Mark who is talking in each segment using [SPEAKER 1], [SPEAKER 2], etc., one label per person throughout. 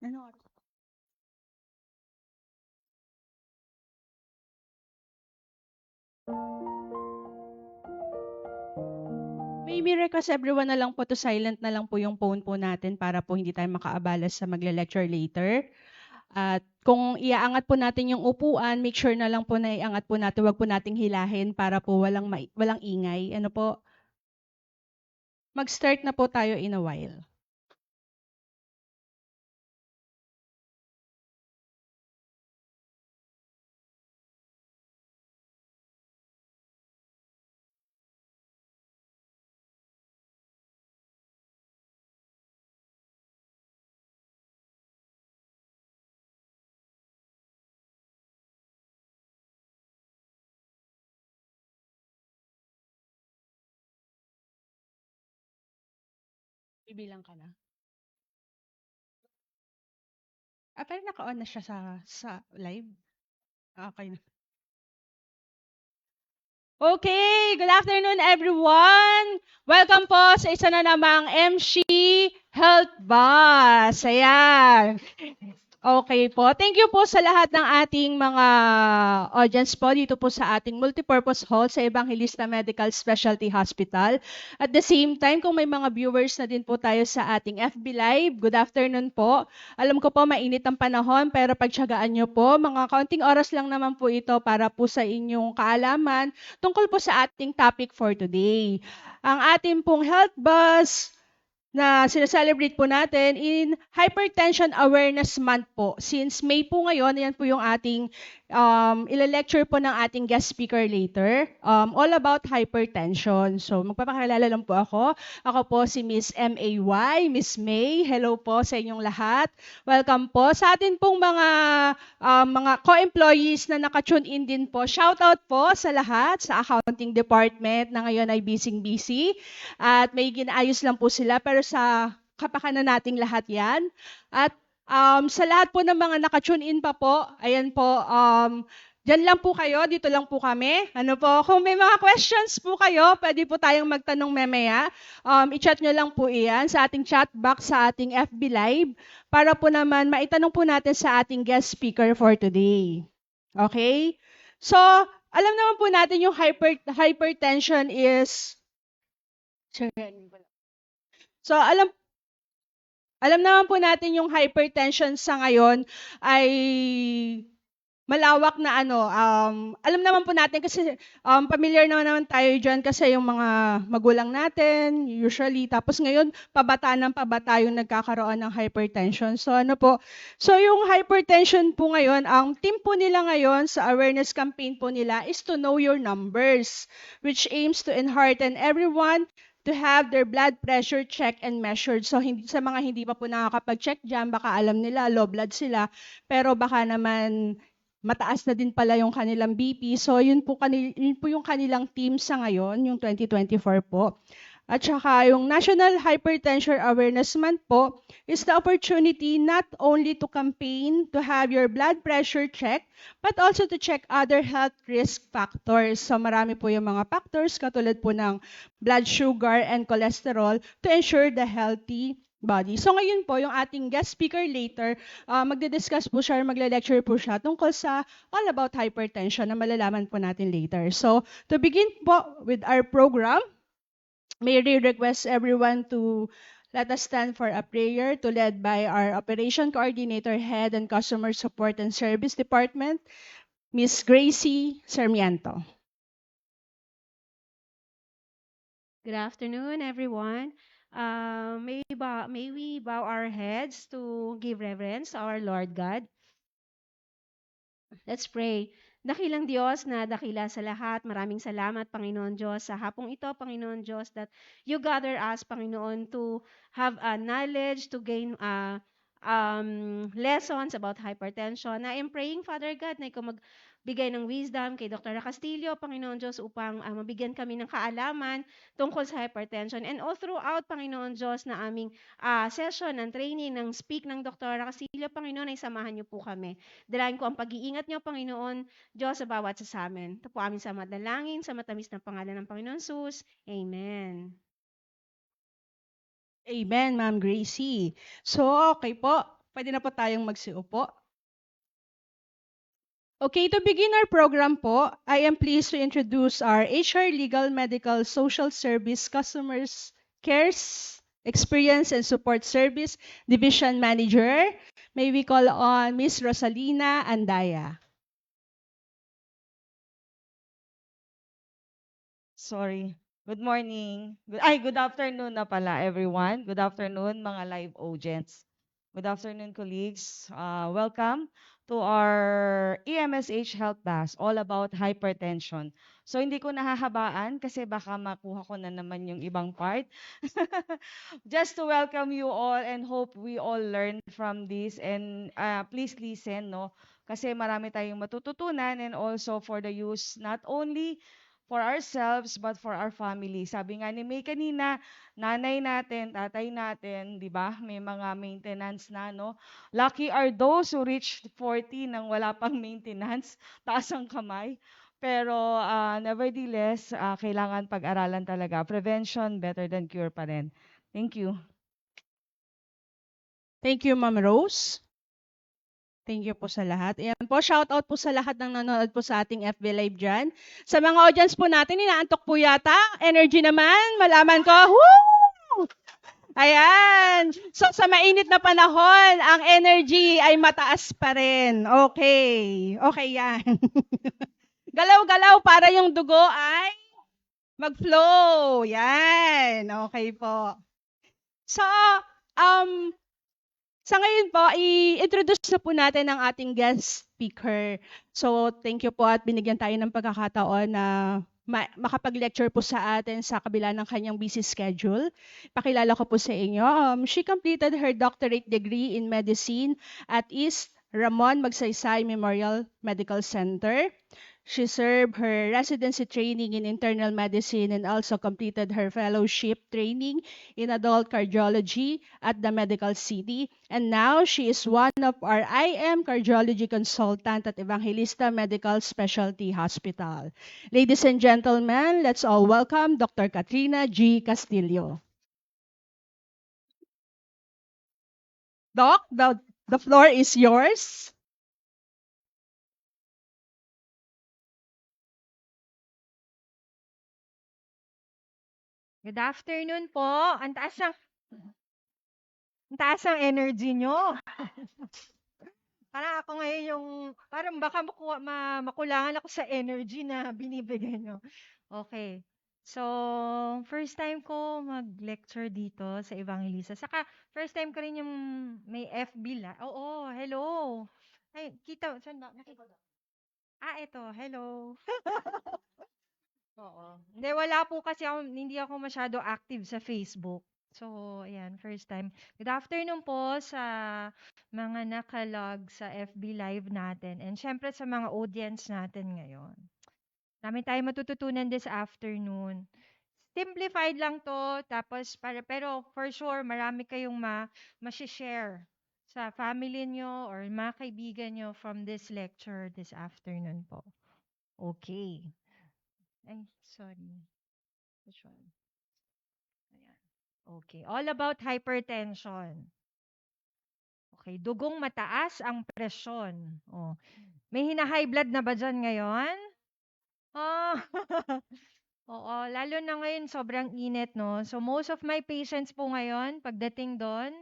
[SPEAKER 1] Ano oras? Maybe request everyone na lang po to silent na lang po yung phone po natin para po hindi tayo makaabala sa magle-lecture later. At kung iaangat po natin yung upuan, make sure na lang po na iangat po natin, wag po nating hilahin para po walang ingay. Ano po? Mag-start na po tayo in a while. Bibilang ka na. Pero naka-on na siya sa live. Okay na. Okay, good afternoon everyone. Welcome po sa isa na namang MC Health Bus. Ayan. Okay po. Thank you po sa lahat ng ating mga audience po dito po sa ating multipurpose hall sa Evangelista Medical Specialty Hospital. At the same time, kung may mga viewers na din po tayo sa ating FB Live, good afternoon po. Alam ko po mainit ang panahon pero pagtiyagaan nyo po, mga kaunting oras lang naman po ito para po sa inyong kaalaman tungkol po sa ating topic for today. Ang ating pong health buzz na sinaselebrate po natin in Hypertension Awareness Month po. Since May po ngayon, yan po yung ating lecture po ng ating guest speaker later, all about hypertension. So magpapakilala lang po ako. Ako po si Miss M.A.Y., Miss May. Hello po sa inyong lahat. Welcome po sa atin pong mga co-employees na naka-tune in din po. Shout out po sa lahat sa accounting department na ngayon ay busy-busy. At may ginaayos lang po sila pero sa kapakanan nating lahat yan. At sa lahat po ng mga naka-tune in pa po, ayan po, dyan lang po kayo, dito lang po kami. Ano po, kung may mga questions po kayo, pwede po tayong magtanong memaya. I-chat nyo lang po iyan sa ating chat box sa ating FB Live para po naman maitanong po natin sa ating guest speaker for today. Okay? So, alam naman po natin yung hypertension is... So, alam naman po natin yung hypertension sa ngayon ay malawak na alam naman po natin kasi familiar naman tayo dyan kasi yung mga magulang natin, usually, tapos ngayon, pabata ng pabata yung nagkakaroon ng hypertension. So ano po, so yung hypertension po ngayon, ang team po nila ngayon sa awareness campaign po nila is to know your numbers, which aims to enhearten everyone to have their blood pressure checked and measured. So hindi, sa mga hindi pa po nakakapag-check dyan, baka alam nila low blood sila, pero baka naman mataas na din pala yung kanilang BP. So yun po yung kanilang team sa ngayon, yung 2024 po. At saka yung National Hypertension Awareness Month po is the opportunity not only to campaign to have your blood pressure checked, but also to check other health risk factors. So marami po yung mga factors katulad po ng blood sugar and cholesterol to ensure the healthy body. So ngayon po, yung ating guest speaker later, magdi-discuss po siya, magle-lecture po siya tungkol sa all about hypertension na malalaman po natin later. So to begin po with our program, may request everyone to let us stand for a prayer to led by our Operation Coordinator, Head and Customer Support and Service Department, Miss Gracie Sarmiento.
[SPEAKER 2] Good afternoon, everyone. May we bow our heads to give reverence to our Lord God. Let's pray. Dakilang Diyos na dakila sa lahat, maraming salamat, Panginoon Diyos, sa hapong ito, Panginoon Diyos, that you gather us, Panginoon, to have a knowledge, to gain lessons about hypertension. I am praying, Father God, na ikaw magbigay ng wisdom kay Dr. Castillo, Panginoon Diyos, upang mabigyan kami ng kaalaman tungkol sa hypertension. And all throughout, Panginoon Diyos, na aming session ng training, ng speak ng Dr. Castillo, Panginoon, ay samahan niyo po kami. Dalayan ko ang pag-iingat niyo, Panginoon Diyos, sa bawat sa amin. Ito po amin sa madalangin, sa matamis na pangalan ng Panginoon Sus. Amen.
[SPEAKER 1] Amen, Ma'am Gracie. So, okay po. Pwede na po tayong magsiupo. Okay, to begin our program po, I am pleased to introduce our HR Legal Medical Social Service Customers Cares Experience and Support Service Division Manager. May we call on Miss Rosalina Andaya.
[SPEAKER 3] Sorry. Good morning. Good afternoon na pala, everyone. Good afternoon, mga live audience. Good afternoon, colleagues. Welcome to our EMSH Health Bus, all about hypertension. So, hindi ko nahahabaan kasi baka makuha ko na naman yung ibang part. Just to welcome you all and hope we all learn from this and please listen, no? Kasi marami tayong matututunan and also for the use not only for ourselves but for our family. Sabi nga ni May kanina, nanay natin, tatay natin, 'di ba? May mga maintenance na, no? Lucky are those who reached 40 nang wala pang maintenance. Taas ang kamay. Pero nevertheless, kailangan pag-aralan talaga. Prevention better than cure pa rin. Thank you.
[SPEAKER 1] Thank you, Ma'am Rose. Thank you po sa lahat. Ayan po, shout out po sa lahat ng nanonood po sa ating FB Live dyan. Sa mga audience po natin, inaantok po yata. Energy naman, malaman ko. Woo! Ayan. So sa mainit na panahon, ang energy ay mataas pa rin. Okay. Okay yan. Galaw-galaw para yung dugo ay mag-flow. Yan. Okay po. So, um, sa ngayon po, i-introduce na po natin ang ating guest speaker. So, thank you po at binigyan tayo ng pagkakataon na makapag-lecture po sa atin sa kabila ng kanyang busy schedule. Pakilala ko po sa inyo. She completed her doctorate degree in medicine at East Ramon Magsaysay Memorial Medical Center. She served her residency training in internal medicine and also completed her fellowship training in adult cardiology at the Medical City. And now she is one of our IM cardiology consultant at Evangelista Medical Specialty Hospital. Ladies and gentlemen, let's all welcome Dr. Katrina G. Castillo. Doc, the floor is yours.
[SPEAKER 4] Good afternoon po. Ang taas ng energy nyo. Parang ako ngayon parang baka makulangan ako sa energy na binibigay nyo. Okay. So, first time ko mag-lecture dito sa Evangelista. Saka, first time ko rin yung may FB Oo, hello. Ay, saan ba? Ito, hello. Oo. Hindi, wala po kasi hindi ako masyado active sa Facebook. So, ayan, first time. Good afternoon po sa mga nakalog sa FB Live natin and syempre sa mga audience natin ngayon. Dami tayong matututunan this afternoon. Simplified lang to, tapos pero for sure, marami kayong ma-share sa family nyo or mga kaibigan nyo from this lecture this afternoon po. Okay. Ay, sorry. Which one? Ayan. Okay. All about hypertension. Okay. Dugong mataas ang presyon. Oh. May hina-high blood na ba dyan ngayon? Oh. Oo. Lalo na ngayon, sobrang init, no? So, most of my patients po ngayon, pagdating doon,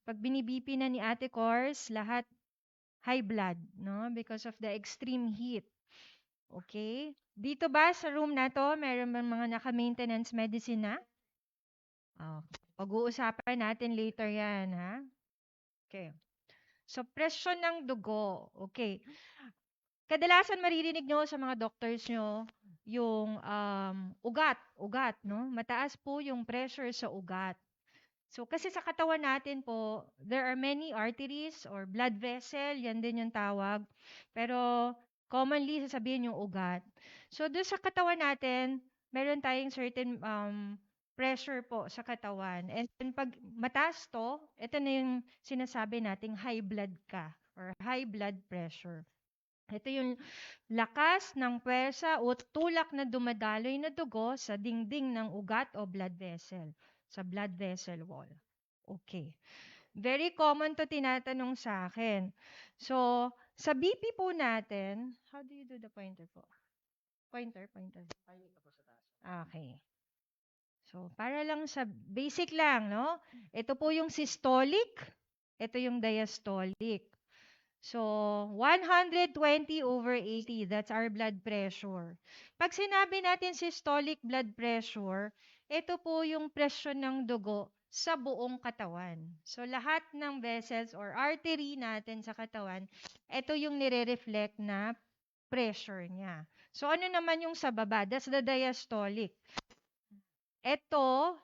[SPEAKER 4] pag binibipi na ni Ate Cors, lahat high blood, no? Because of the extreme heat. Okay? Dito ba sa room na to, meron bang mga naka-maintenance medicine na? Pag-uusapan natin later yan, ha? Okay. So, presyon ng dugo. Okay. Kadalasan maririnig nyo sa mga doctors nyo yung ugat, no? Mataas po yung pressure sa ugat. So, kasi sa katawan natin po, there are many arteries or blood vessel, yan din yung tawag. Pero, commonly, sasabihin yung ugat. So, doon sa katawan natin, meron tayong certain pressure po sa katawan. And pag mataas to, ito na yung sinasabi nating high blood ka or high blood pressure. Ito yung lakas ng pwersa o tulak na dumadaloy na dugo sa dingding ng ugat o blood vessel, sa blood vessel wall. Okay. Very common to tinatanong sa akin. So, sa BP po natin, how do you do the pointer po? Pointer. Okay. So, para lang sa basic lang, no? Ito po yung systolic, ito yung diastolic. So, 120/80, that's our blood pressure. Pag sinabi natin systolic blood pressure, ito po yung presyon ng dugo sa buong katawan. So, lahat ng vessels or artery natin sa katawan, ito yung nire-reflect na pressure niya. So, ano naman yung sa baba? That's the diastolic. Ito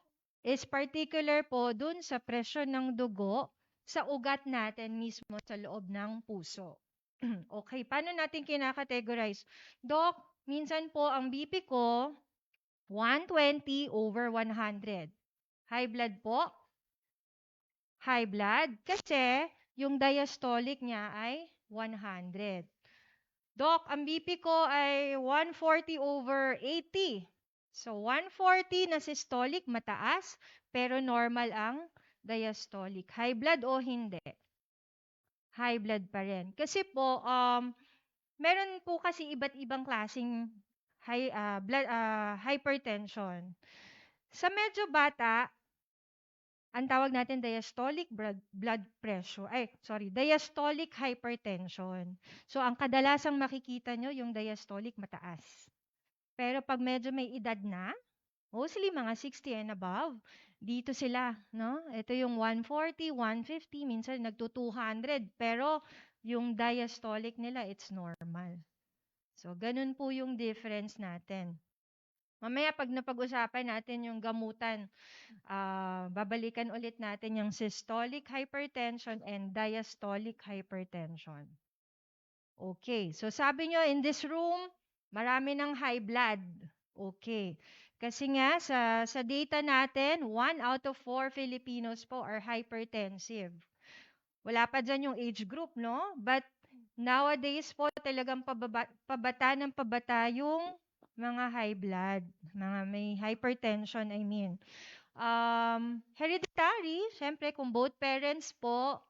[SPEAKER 4] is particular po dun sa presyon ng dugo sa ugat natin mismo sa loob ng puso. Okay, paano natin kinakategorize? Doc, minsan po ang BP ko 120/100. High blood po? High blood kasi yung diastolic niya ay 100. Doc, ang BP ko ay 140/80. So 140 na systolic, mataas, pero normal ang diastolic. High blood o hindi? High blood pa rin. Kasi po, meron po kasi iba't ibang klaseng hypertension. Sa medyo bata, ang tawag natin diastolic blood pressure. Diastolic hypertension. So, ang kadalasang makikita nyo, yung diastolic mataas. Pero pag medyo may edad na, mostly mga 60 and above, dito sila, no? Ito yung 140, 150, minsan nagto-200, pero yung diastolic nila, it's normal. So, ganun po yung difference natin. Mamaya pag napag-usapan natin yung gamutan, babalikan ulit natin yung systolic hypertension and diastolic hypertension. Okay, so sabi nyo in this room, marami ng high blood. Okay. Kasi nga, sa data natin, 1 out of 4 Filipinos po are hypertensive. Wala pa dyan yung age group, no? But nowadays po, talagang pabata ng pabata yung mga high blood, mga may hypertension, I mean. Hereditary, syempre, kung both parents po,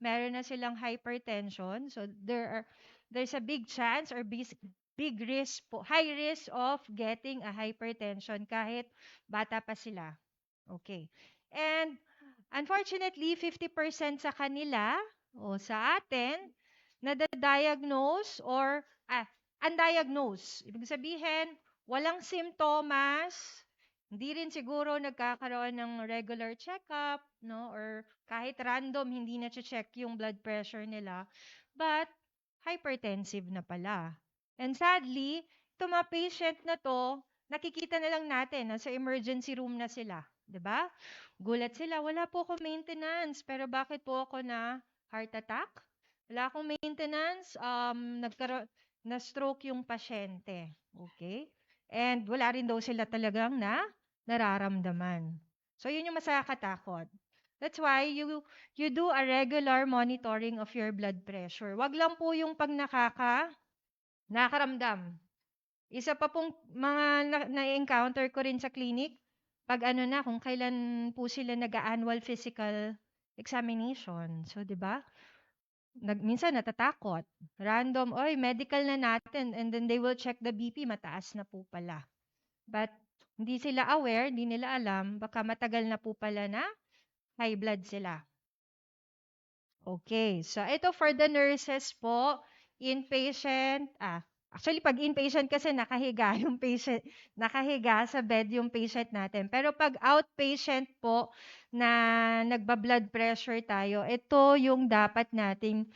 [SPEAKER 4] meron na silang hypertension. So, there's a big chance or big risk po, high risk of getting a hypertension kahit bata pa sila. Okay. And unfortunately, 50% sa kanila o sa atin nadadiagnose or undiagnosed. Ibig sabihin, walang simptomas, hindi rin siguro nagkakaroon ng regular checkup, no? Or kahit random, hindi na check yung blood pressure nila. But hypertensive na pala. And sadly, itong mga patient na to, nakikita na lang natin, nasa emergency room na sila. 'Di ba? Gulat sila, wala po ako maintenance, pero bakit po ako na heart attack? Wala akong maintenance, na-stroke yung pasyente. Okay? And wala rin daw sila talagang nararamdaman. So, yun yung masakatakot. That's why you do a regular monitoring of your blood pressure. Wag lang po yung pag nakaramdam. Isa pa pong mga na-encounter ko rin sa clinic, pag kung kailan po sila nag-annual physical examination. So, di ba? Minsan natatakot. Random, medical na natin. And then they will check the BP, mataas na po pala. But hindi sila aware, hindi nila alam, baka matagal na po pala na high blood sila. Okay, so ito for the nurses po, inpatient, actually pag inpatient kasi nakahiga yung patient, nakahiga sa bed yung patient natin. Pero pag outpatient po na nagba-blood pressure tayo, ito yung dapat nating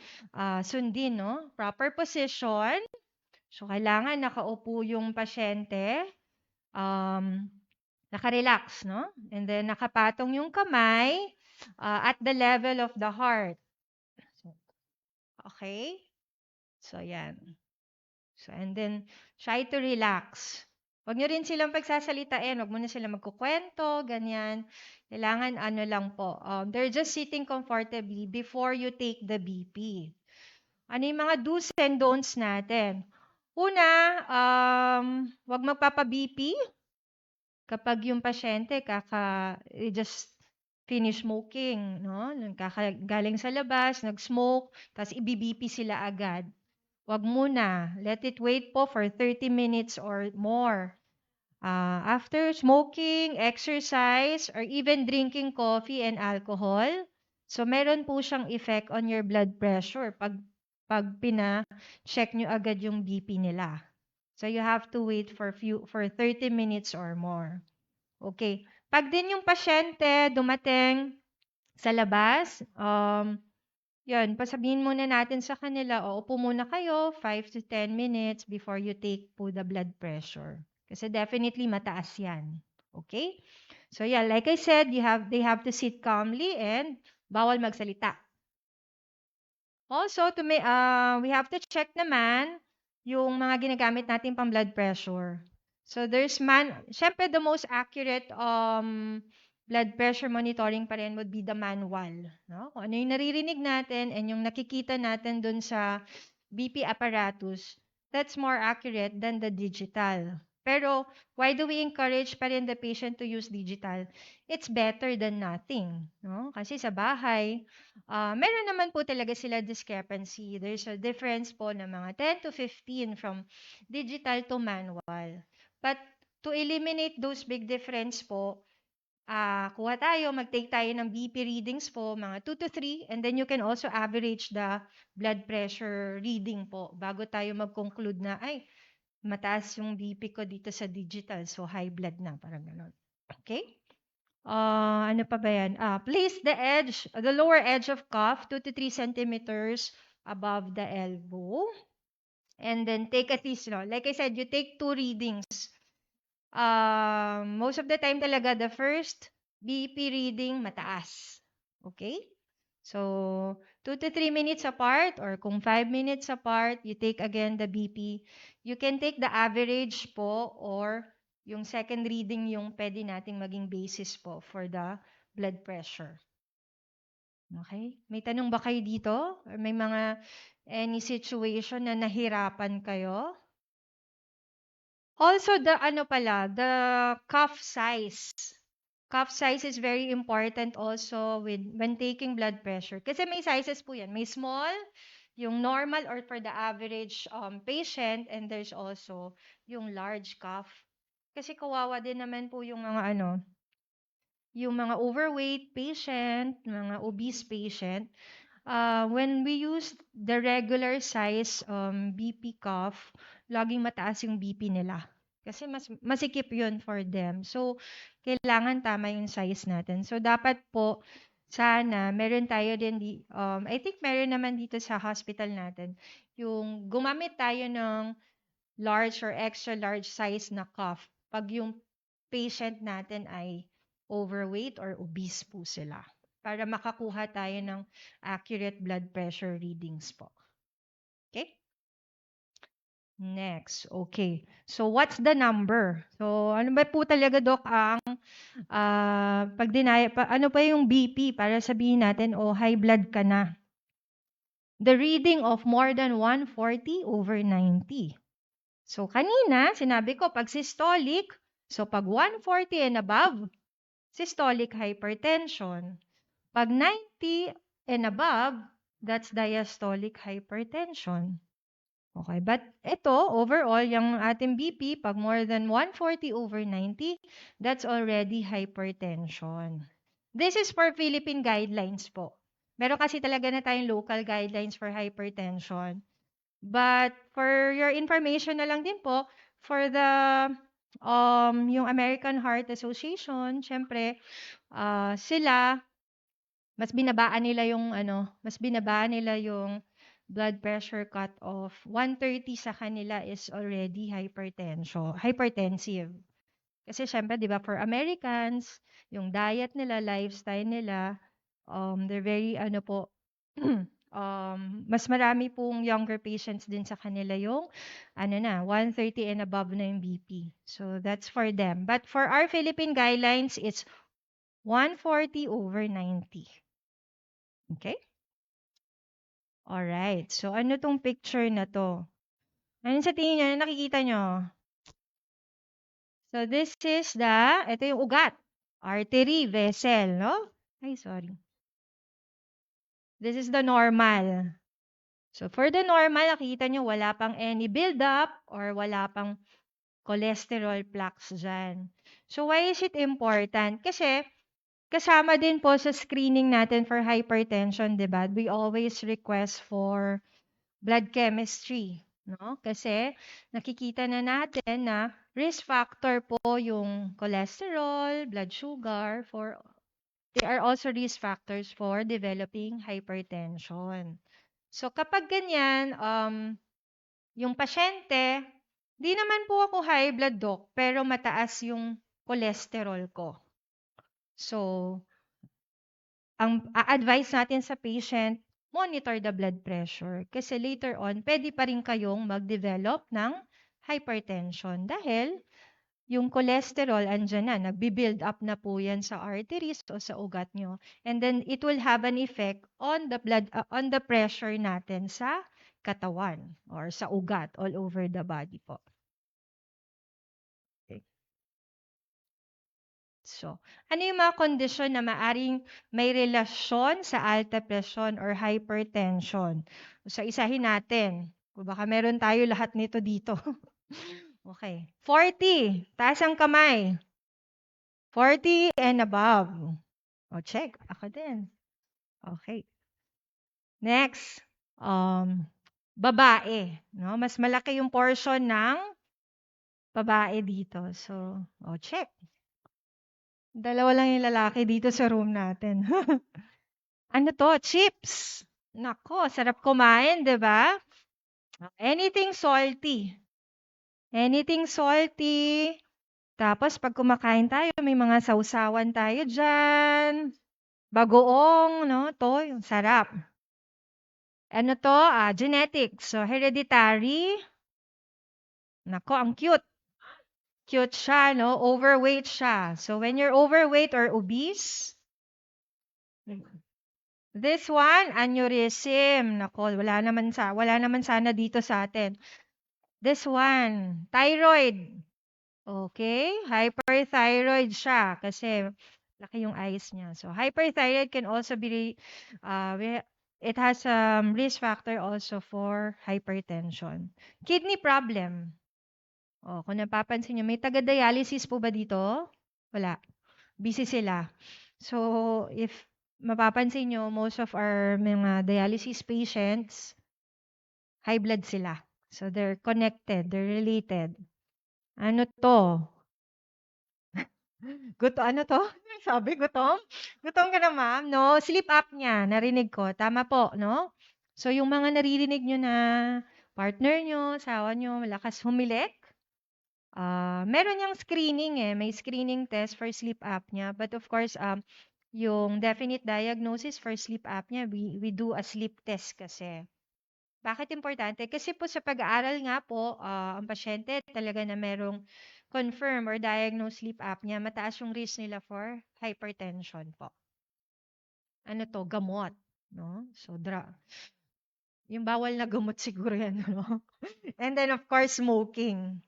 [SPEAKER 4] sundin, no? Proper position. So kailangan nakaupo yung pasyente. Naka-relax, no? And then nakapatong yung kamay at the level of the heart. Okay? So, yan. So, and then, try to relax. Huwag nyo rin silang pagsasalitain. Huwag mo na sila magkukwento, ganyan. Kailangan lang po. They're just sitting comfortably before you take the BP. Ano yung mga do's and don'ts natin? Una, huwag magpapa-BP kapag yung pasyente just finish smoking, no? Galing sa labas, nag-smoke, tapos i-BP sila agad. Wag muna. Let it wait po for 30 minutes or more. After smoking, exercise, or even drinking coffee and alcohol, so meron po siyang effect on your blood pressure pag pina-check nyo agad yung BP nila. So you have to wait for 30 minutes or more. Okay. Pag din yung pasyente dumating sa labas, yun, pasabihin muna natin sa kanila, o upo muna kayo 5 to 10 minutes before you take po the blood pressure. Kasi definitely mataas yan. Okay? So yeah, like I said, they have to sit calmly and bawal magsalita. Also, we have to check naman yung mga ginagamit natin pang blood pressure. So syempre the most accurate blood pressure monitoring pa rin would be the manual, no? Kung ano yung naririnig natin and yung nakikita natin dun sa BP apparatus, that's more accurate than the digital. Pero why do we encourage pa rin the patient to use digital? It's better than nothing, no? Kasi sa bahay, meron naman po talaga sila discrepancy. There's a difference po na mga 10 to 15 from digital to manual. But to eliminate those big difference po, kuha tayo, mag-take tayo ng BP readings po, mga 2 to 3, and then you can also average the blood pressure reading po bago tayo mag-conclude na, ay, mataas yung BP ko dito sa digital, so high blood na, parang gano'n. Okay? Ano pa ba yan? Place the lower edge of cuff 2 to 3 centimeters above the elbow. And then take at least, like I said, you take 2 readings. Most of the time talaga, the first BP reading mataas. Okay? So, 2 to 3 minutes apart, or kung 5 minutes apart, you take again the BP. You can take the average po, or yung second reading yung pwede nating maging basis po for the blood pressure. Okay? May tanong ba kayo dito? Or may any situation na nahirapan kayo? Also, the cuff size. Cuff size is very important also when taking blood pressure. Kasi may sizes po yan. May small, yung normal or for the average patient, and there's also yung large cuff. Kasi kawawa din naman po yung yung mga overweight patient, mga obese patient. When we use the regular size BP cuff, laging mataas yung BP nila. Kasi masikip yun for them. So, kailangan tama yung size natin. So, dapat po, sana, meron tayo din, I think meron naman dito sa hospital natin, yung gumamit tayo ng large or extra large size na cuff pag yung patient natin ay overweight or obese po sila, para makakuha tayo ng accurate blood pressure readings po. Okay? Next. Okay. So, what's the number? So, ano ba po talaga, Doc, ang ano pa yung BP para sabihin natin, high blood ka na? The reading of more than 140 over 90. So, kanina, sinabi ko, pag systolic, so pag 140 and above, systolic hypertension. Pag 90 and above, that's diastolic hypertension. Okay, but ito, overall, yung ating BP, pag more than 140 over 90, that's already hypertension. This is for Philippine guidelines po. Meron kasi talaga na tayong local guidelines for hypertension. But for your information na lang din po, for the yung American Heart Association, syempre, sila, mas binabaan nila yung blood pressure cutoff. 130 sa kanila is already hypertensive. Kasi syempre, di ba, for Americans, yung diet nila, lifestyle nila, they're very, mas marami pong younger patients din sa kanila yung, 130 and above na yung BP. So, that's for them. But for our Philippine guidelines, it's 140 over 90. Okay? Alright. So, ano tong picture na to? Ano sa tingin nyo? Ano nakikita nyo? So, this is ito yung ugat. Artery, vessel, no? Ay, sorry. This is the normal. So, for the normal, nakita nyo wala pang any build-up or wala pang cholesterol plaques dyan. So, why is it important? Kasi, kasama din po sa screening natin for hypertension, di ba? We always request for blood chemistry, no? Kasi, nakikita na natin na risk factor po yung cholesterol, blood sugar, they are also risk factors for developing hypertension. So, kapag ganyan, yung pasyente, di naman po ako high blood doc, pero mataas yung cholesterol ko. So, ang a-advise natin sa patient, monitor the blood pressure. Kasi later on, pwede pa rin kayong mag-develop ng hypertension dahil yung cholesterol, andyan na, nagbi-build up na po yan sa arteries o sa ugat nyo. And then, it will have an effect on the pressure natin sa katawan or sa ugat all over the body po. Okay. So, ano yung mga kondisyon na maaring may relasyon sa alta presyon or hypertension? So, isahin natin. Kung baka meron tayo lahat nito dito. Okay. 40. Taas ang kamay. 40 and above. O, check. Ako din. Okay. Next. Babae. No? Mas malaki yung portion ng babae dito. So, check. Dalawa lang yung lalaki dito sa room natin. Ano to? Chips. Nako, sarap kumain, di ba? Anything salty. Anything salty. Tapos, pag kumakain tayo, may mga sausawan tayo dyan. Bagoong, no? To, yung sarap. Ano to? Genetics. So, hereditary. Nako, ang cute. Cute siya, no? Overweight siya. So, when you're overweight or obese, this one, aneurysm. Nako, wala naman sana dito sa atin. This one, thyroid. Okay? Hyperthyroid siya kasi laki yung eyes niya. So, hyperthyroid can also be, it has risk factor also for hypertension. Kidney problem. Kung napapansin niyo, may taga-dialysis po ba dito? Wala. Busy sila. So, if mapapansin niyo, most of our mga dialysis patients, high blood sila. So, they're connected, they're related. Ano to? Ano to? Sabi, gutom? Gutom ka na, ma'am? No, sleep apnea. Narinig ko. Tama po, no? So, yung mga naririnig nyo na partner nyo, asawa nyo, malakas humilik, meron yung screening May screening test for sleep apnea. But of course, yung definite diagnosis for sleep apnea, we do a sleep test kasi. Bakit importante? Kasi po sa pag-aaral nga po, ang pasyente talaga na merong confirm or diagnose sleep apnea, mataas yung risk nila for hypertension po. Ano to? Gamot. No? So, yung bawal na gamot siguro yan. No? And then, of course, smoking.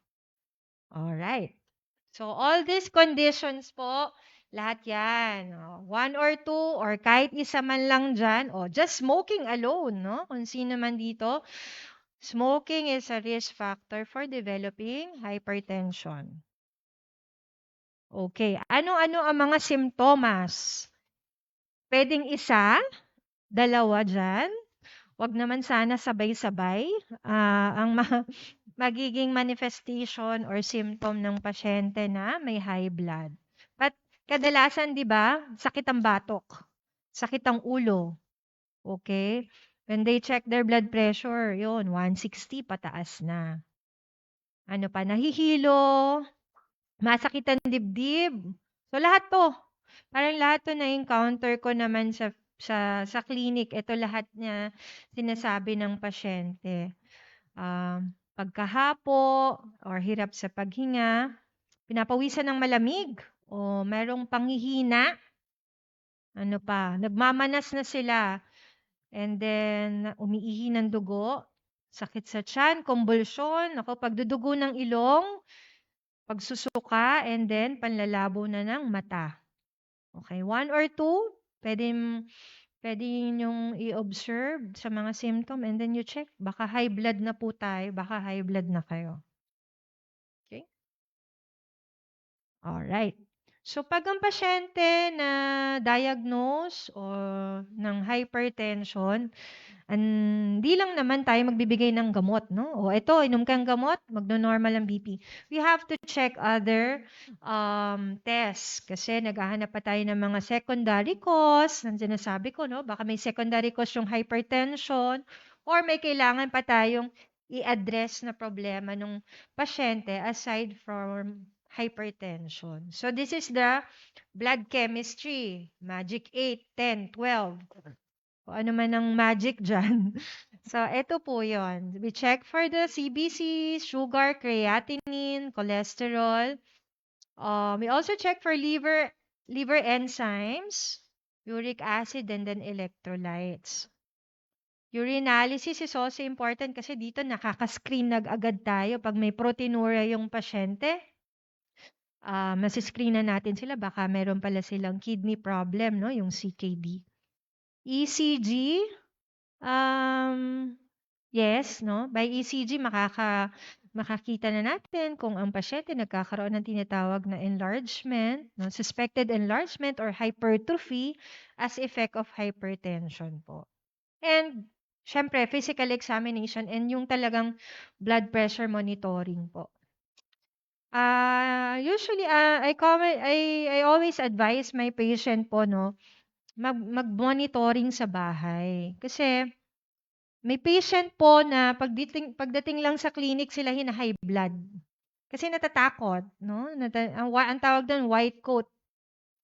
[SPEAKER 4] Alright. So, all these conditions po, lahat yan. 1 or 2 or kahit isa man lang dyan, just smoking alone, no? Kung sino man dito, smoking is a risk factor for developing hypertension. Okay. Ano-ano ang mga simptomas? Pwedeng isa, dalawa dyan. Wag naman sana sabay-sabay. Ang magiging manifestation or symptom ng pasyente na may high blood. But kadalasan, di ba, sakit ang batok, sakit ang ulo. Okay? When they check their blood pressure, yun, 160 pataas na. Ano pa, nahihilo, masakit ang dibdib. So lahat to, parang lahat to na-encounter ko naman sa clinic. Ito lahat niya sinasabi ng pasyente. Pagkahapo or hirap sa paghinga, pinapawisan ng malamig o merong panghihina, ano pa, nagmamanas na sila, and then umiihi ng dugo, sakit sa tiyan, convulsion, pagdudugo ng ilong, pagsusuka, and then panlalabo na ng mata. Okay, 1 or 2, Pwede pwede niyong i-observe sa mga symptom and then you check. Baka high blood na po tayo, baka high blood na kayo. Okay? Alright. So, pag ang pasyente na diagnose o ng hypertension, hindi lang naman tayo magbibigay ng gamot, no? O ito, inom kang gamot, magno-normal ang BP. We have to check other tests kasi naghahanap pa tayo ng mga secondary cause. Ang sinasabi ko, no? Baka may secondary cause yung hypertension or may kailangan pa tayong i-address na problema ng pasyente aside from hypertension. So this is the blood chemistry, magic 8, 10, 12. O ano man ang magic dyan. So, ito po yon. We check for the CBC, sugar, creatinine, cholesterol. We also check for liver enzymes, uric acid, and then electrolytes. Urinalysis is also important kasi dito nakaka-screen agad tayo pag may proteinuria yung pasyente. Masiscreenan natin sila, baka meron pala silang kidney problem, no? Yung CKD. ECG, yes, no? By ECG, makakita na natin kung ang pasyente nagkakaroon ng tinatawag na enlargement, no? Suspected enlargement or hypertrophy as effect of hypertension po. And, syempre, physical examination and yung talagang blood pressure monitoring po. Usually, I always advise my patient po, no, mag-monitoring sa bahay. Kasi, may patient po na pagdating lang sa clinic sila high blood. Kasi natatakot, no? Ang tawag doon, white coat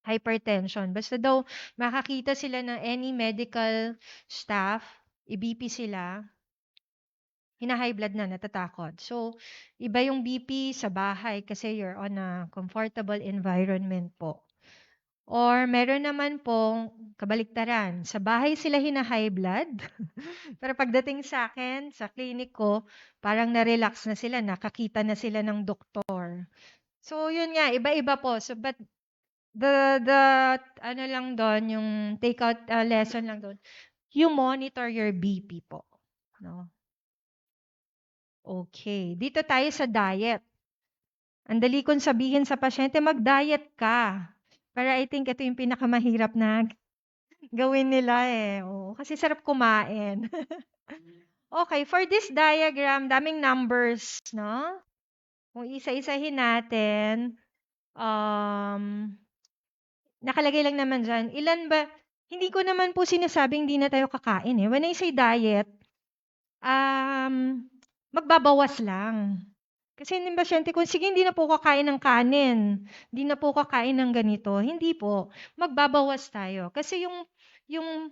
[SPEAKER 4] hypertension. Basta daw makakita sila ng any medical staff, i-BP sila, high blood na, natatakot. So, iba yung BP sa bahay kasi you're on a comfortable environment po. Or meron naman pong kabaliktaran. Sa bahay sila high blood. Pero pagdating sa akin, sa clinic ko, parang na-relax na sila, nakakita na sila ng doktor. So, yun nga, iba-iba po. So, but ano lang doon, yung take-out lesson lang doon, you monitor your BP po. No? Okay. Dito tayo sa diet. Ang dali kong sabihin sa pasyente, mag-diet ka. Pero I think ito yung pinakamahirap na gawin nila eh. Oo, kasi sarap kumain. Okay, for this diagram, daming numbers, no? Kung isa-isahin natin, nakalagay lang naman dyan, ilan ba, hindi ko naman po sinasabing hindi na tayo kakain eh. When I say diet, magbabawas lang. Kasi yung pasyente ko, sige, hindi na po kakain ng kanin, hindi na po kakain ng ganito. Hindi po. Magbabawas tayo. Kasi yung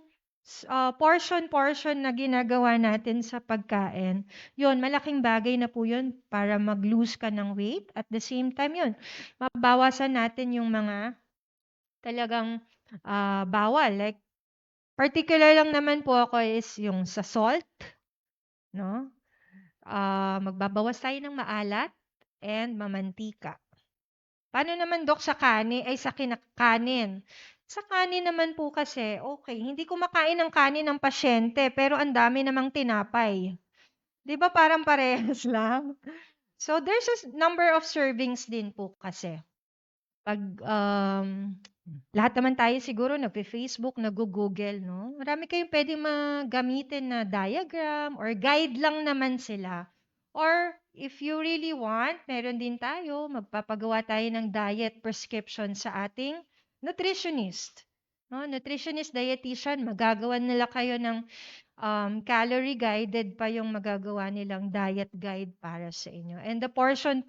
[SPEAKER 4] portion na ginagawa natin sa pagkain, yun, malaking bagay na po yun para mag-lose ka ng weight. At the same time yun, mabawasan natin yung mga talagang bawal. Like, particular lang naman po ako is yung sa salt, no? Magbabawas tayo ng maalat and mamantika. Paano naman, Dok, sa kanin? Ay, sa kanin. Sa kanin naman po kasi, okay, hindi kumakain ng kanin ng pasyente, pero ang dami namang tinapay. Di ba parang parehas lang? So, there's a number of servings din po kasi. Pag lahat naman tayo siguro nagpe-Facebook, nag-Google, no? Marami kayong pwedeng magamitin na diagram or guide lang naman sila. Or if you really want, meron din tayo, magpapagawa tayo ng diet prescription sa ating nutritionist. No? Nutritionist, dietitian, magagawa nila kayo ng calorie guided pa yung magagawa nilang diet guide para sa inyo. And the portion,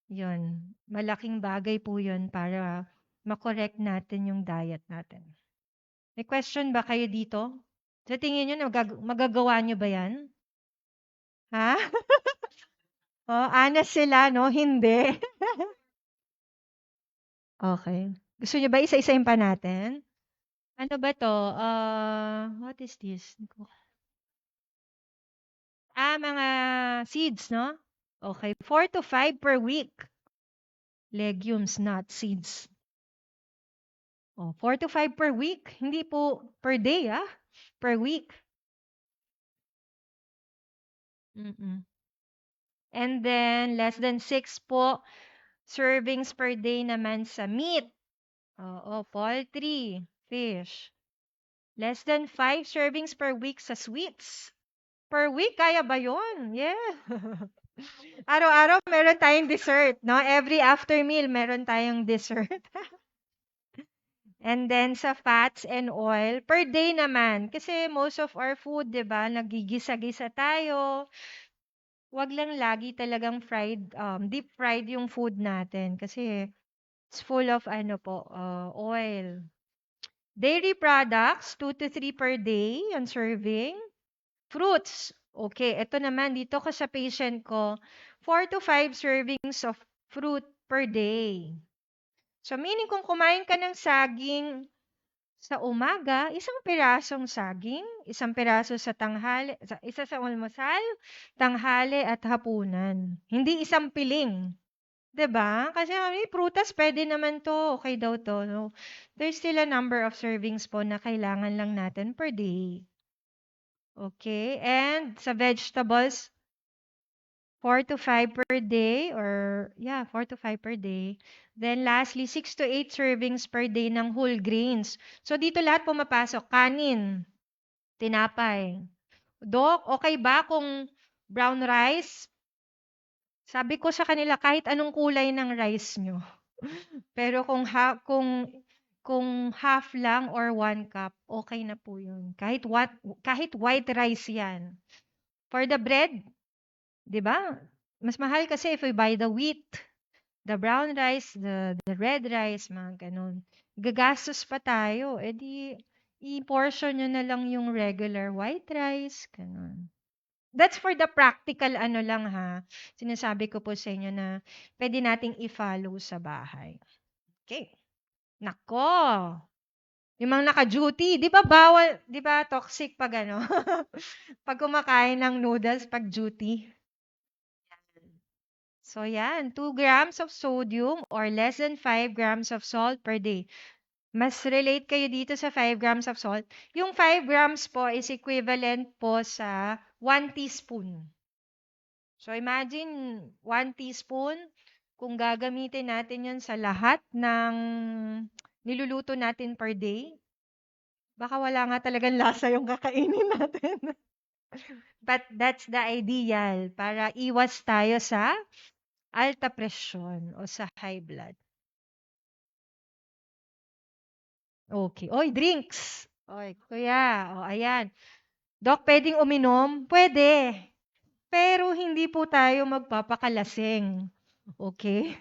[SPEAKER 4] yun, malaking bagay po yun para makorek natin yung diet natin. May question ba kayo dito? Sa tingin nyo, magagawa nyo ba yan? Ha? Honest sila, no? Hindi. Okay. Gusto nyo ba isa-isayin pa natin? Ano ba to? What is this? Mga seeds, no? Okay. 4 to 5 per week. Legumes, not seeds. Oh, 4 to 5 per week. Hindi po per day, per week. Mm. And then, less than 6 po servings per day naman sa meat. Oo, poultry, fish. Less than 5 servings per week sa sweets. Per week, kaya ba yun? Yeah. Araw-araw meron tayong dessert, no? Every after meal, meron tayong dessert. And then sa fats and oil, per day naman. Kasi most of our food, di ba, nagigisa-gisa tayo. Wag lang lagi talagang deep fried yung food natin. Kasi it's full of oil. Dairy products, 2 to 3 per day ang serving. Fruits, okay. Ito naman, dito ko sa patient ko, 4 to 5 servings of fruit per day. So, meaning kung kumain ka ng saging sa umaga, isang pirasong saging, isang piraso sa tanghali, isa sa almusal, tanghali at hapunan. Hindi isang piling. 'Di ba? Kasi may prutas pwede naman 'to, okay daw 'to. No? There's still a number of servings po na kailangan lang natin per day. Okay? And sa vegetables, 4 to 5 per day 4 to 5 per day. Then lastly, 6 to 8 servings per day ng whole grains. So dito lahat pumapasok, kanin, tinapay. Dok, okay ba kung brown rice? Sabi ko sa kanila kahit anong kulay ng rice nyo. Pero kung half lang or 1 cup, okay na po 'yun. Kahit white rice 'yan. For the bread, 'di ba? Mas mahal kasi if we buy the wheat, the brown rice, the red rice, mga ganun. Gagastos pa tayo. Eh di, i-portion nyo na lang yung regular white rice, ganun. That's for the practical lang ha. Sinasabi ko po sa inyo na pwede nating i-follow sa bahay. Okay. Nako. Yung mga naka-duty, di ba bawal, di ba toxic pag pag kumakain ng noodles pag duty? So yan, 2 grams of sodium or less than 5 grams of salt per day. Mas relate kayo dito sa 5 grams of salt. Yung 5 grams po is equivalent po sa 1 teaspoon. So imagine 1 teaspoon, kung gagamitin natin yun sa lahat ng niluluto natin per day, baka wala nga talagang lasa yung kakainin natin. But that's the ideal para iwas tayo sa alta presyon o sa high blood. Okay. Oy, drinks. Oy, kuya. O, ayan. Dok, pwedeng uminom? Pwede. Pero hindi po tayo magpapakalasing. Okay?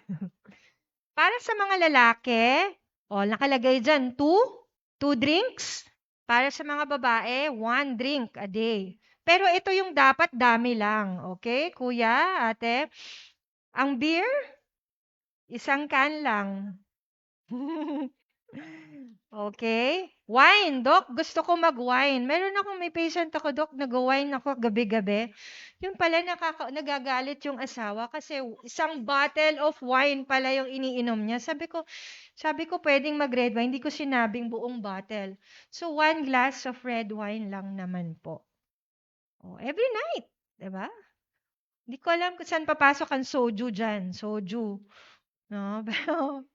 [SPEAKER 4] Para sa mga lalaki, nakalagay dyan, 2 drinks. Para sa mga babae, 1 drink a day. Pero ito yung dapat dami lang. Okay, kuya, ate? Ang beer, 1 can lang. Okay. Wine, Dok. Gusto ko mag-wine. May patient ako, Dok, nag-wine ako gabi-gabi. Yun pala, nagagalit yung asawa kasi 1 bottle of wine pala yung iniinom niya. Sabi ko pwedeng mag-red wine. Hindi ko sinabing buong bottle. So, 1 glass of red wine lang naman po. Every night. Diba? Hindi ko alam kung saan papasok ang soju dyan. Soju. No? Pero,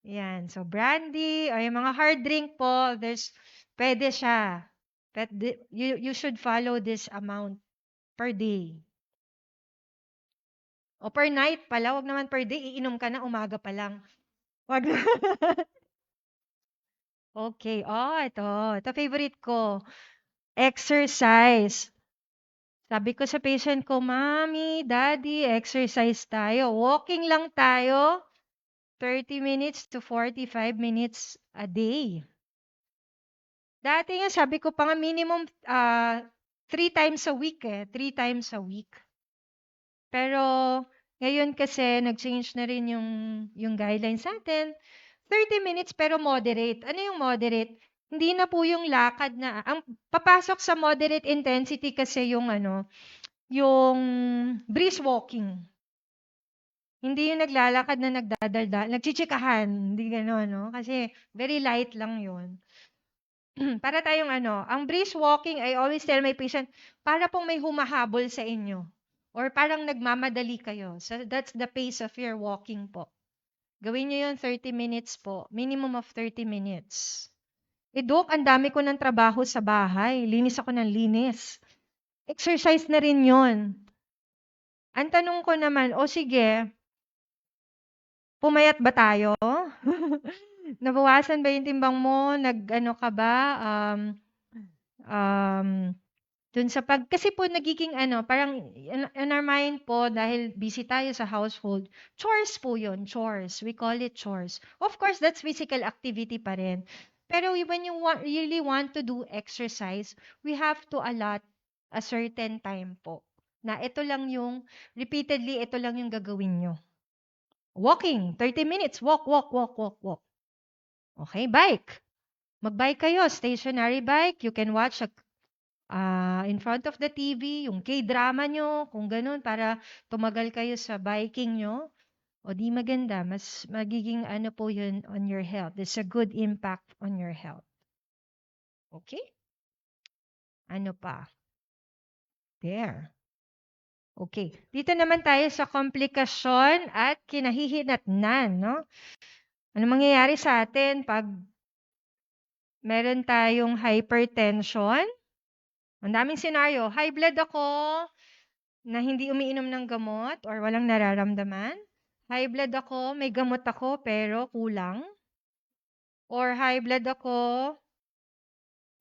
[SPEAKER 4] yan. So, brandy or yung mga hard drink po, pwede siya. But you should follow this amount per day. O per night pala, wag naman per day, iinom ka na umaga pa lang. Wag na. Okay. Ito favorite ko. Exercise. Sabi ko sa patient ko, Mommy, Daddy, exercise tayo. Walking lang tayo. 30 minutes to 45 minutes a day. Dati nga, sabi ko pa nga minimum 3 times a week 3 times a week. Pero ngayon kasi nag-change na rin yung guidelines natin. 30 minutes pero moderate. Ano yung moderate? Hindi na po yung lakad na. Ang papasok sa moderate intensity kasi yung brisk walking. Hindi yung naglalakad na nagdadaldal, nagchichikahan, hindi gano'n, no? Kasi very light lang yun. Para tayong ano, ang brisk walking, I always tell my patient, para pong may humahabol sa inyo. Or parang nagmamadali kayo. So that's the pace of your walking po. Gawin nyo yun 30 minutes po. Minimum of 30 minutes. Dok, ang dami ko ng trabaho sa bahay. Linis ako ng linis. Exercise na rin yun. Ang tanong ko naman, o sige, pumayat ba tayo? Nabawasan ba yung timbang mo? Nag-ano ka ba? Dun sa kasi po nagiging ano, parang in our mind po, dahil busy tayo sa household, chores po yun, chores. We call it chores. Of course, that's physical activity pa rin. Pero when you really want to do exercise, we have to allot a certain time po. Na ito lang yung, repeatedly, ito lang yung gagawin nyo. Walking, 30 minutes, walk, walk, walk, walk, walk. Okay, bike. Mag-bike kayo, stationary bike. You can watch in front of the TV, yung K-drama nyo, kung ganun, para tumagal kayo sa biking nyo. O di maganda, mas magiging ano po yun on your health. There's a good impact on your health. Okay? Ano pa? There. Okay. Dito naman tayo sa komplikasyon at kinahihinatnan, no? Ano mangyayari sa atin pag meron tayong hypertension? Ang daming senaryo. High blood ako na hindi umiinom ng gamot or walang nararamdaman. High blood ako, may gamot ako pero kulang. Or high blood ako,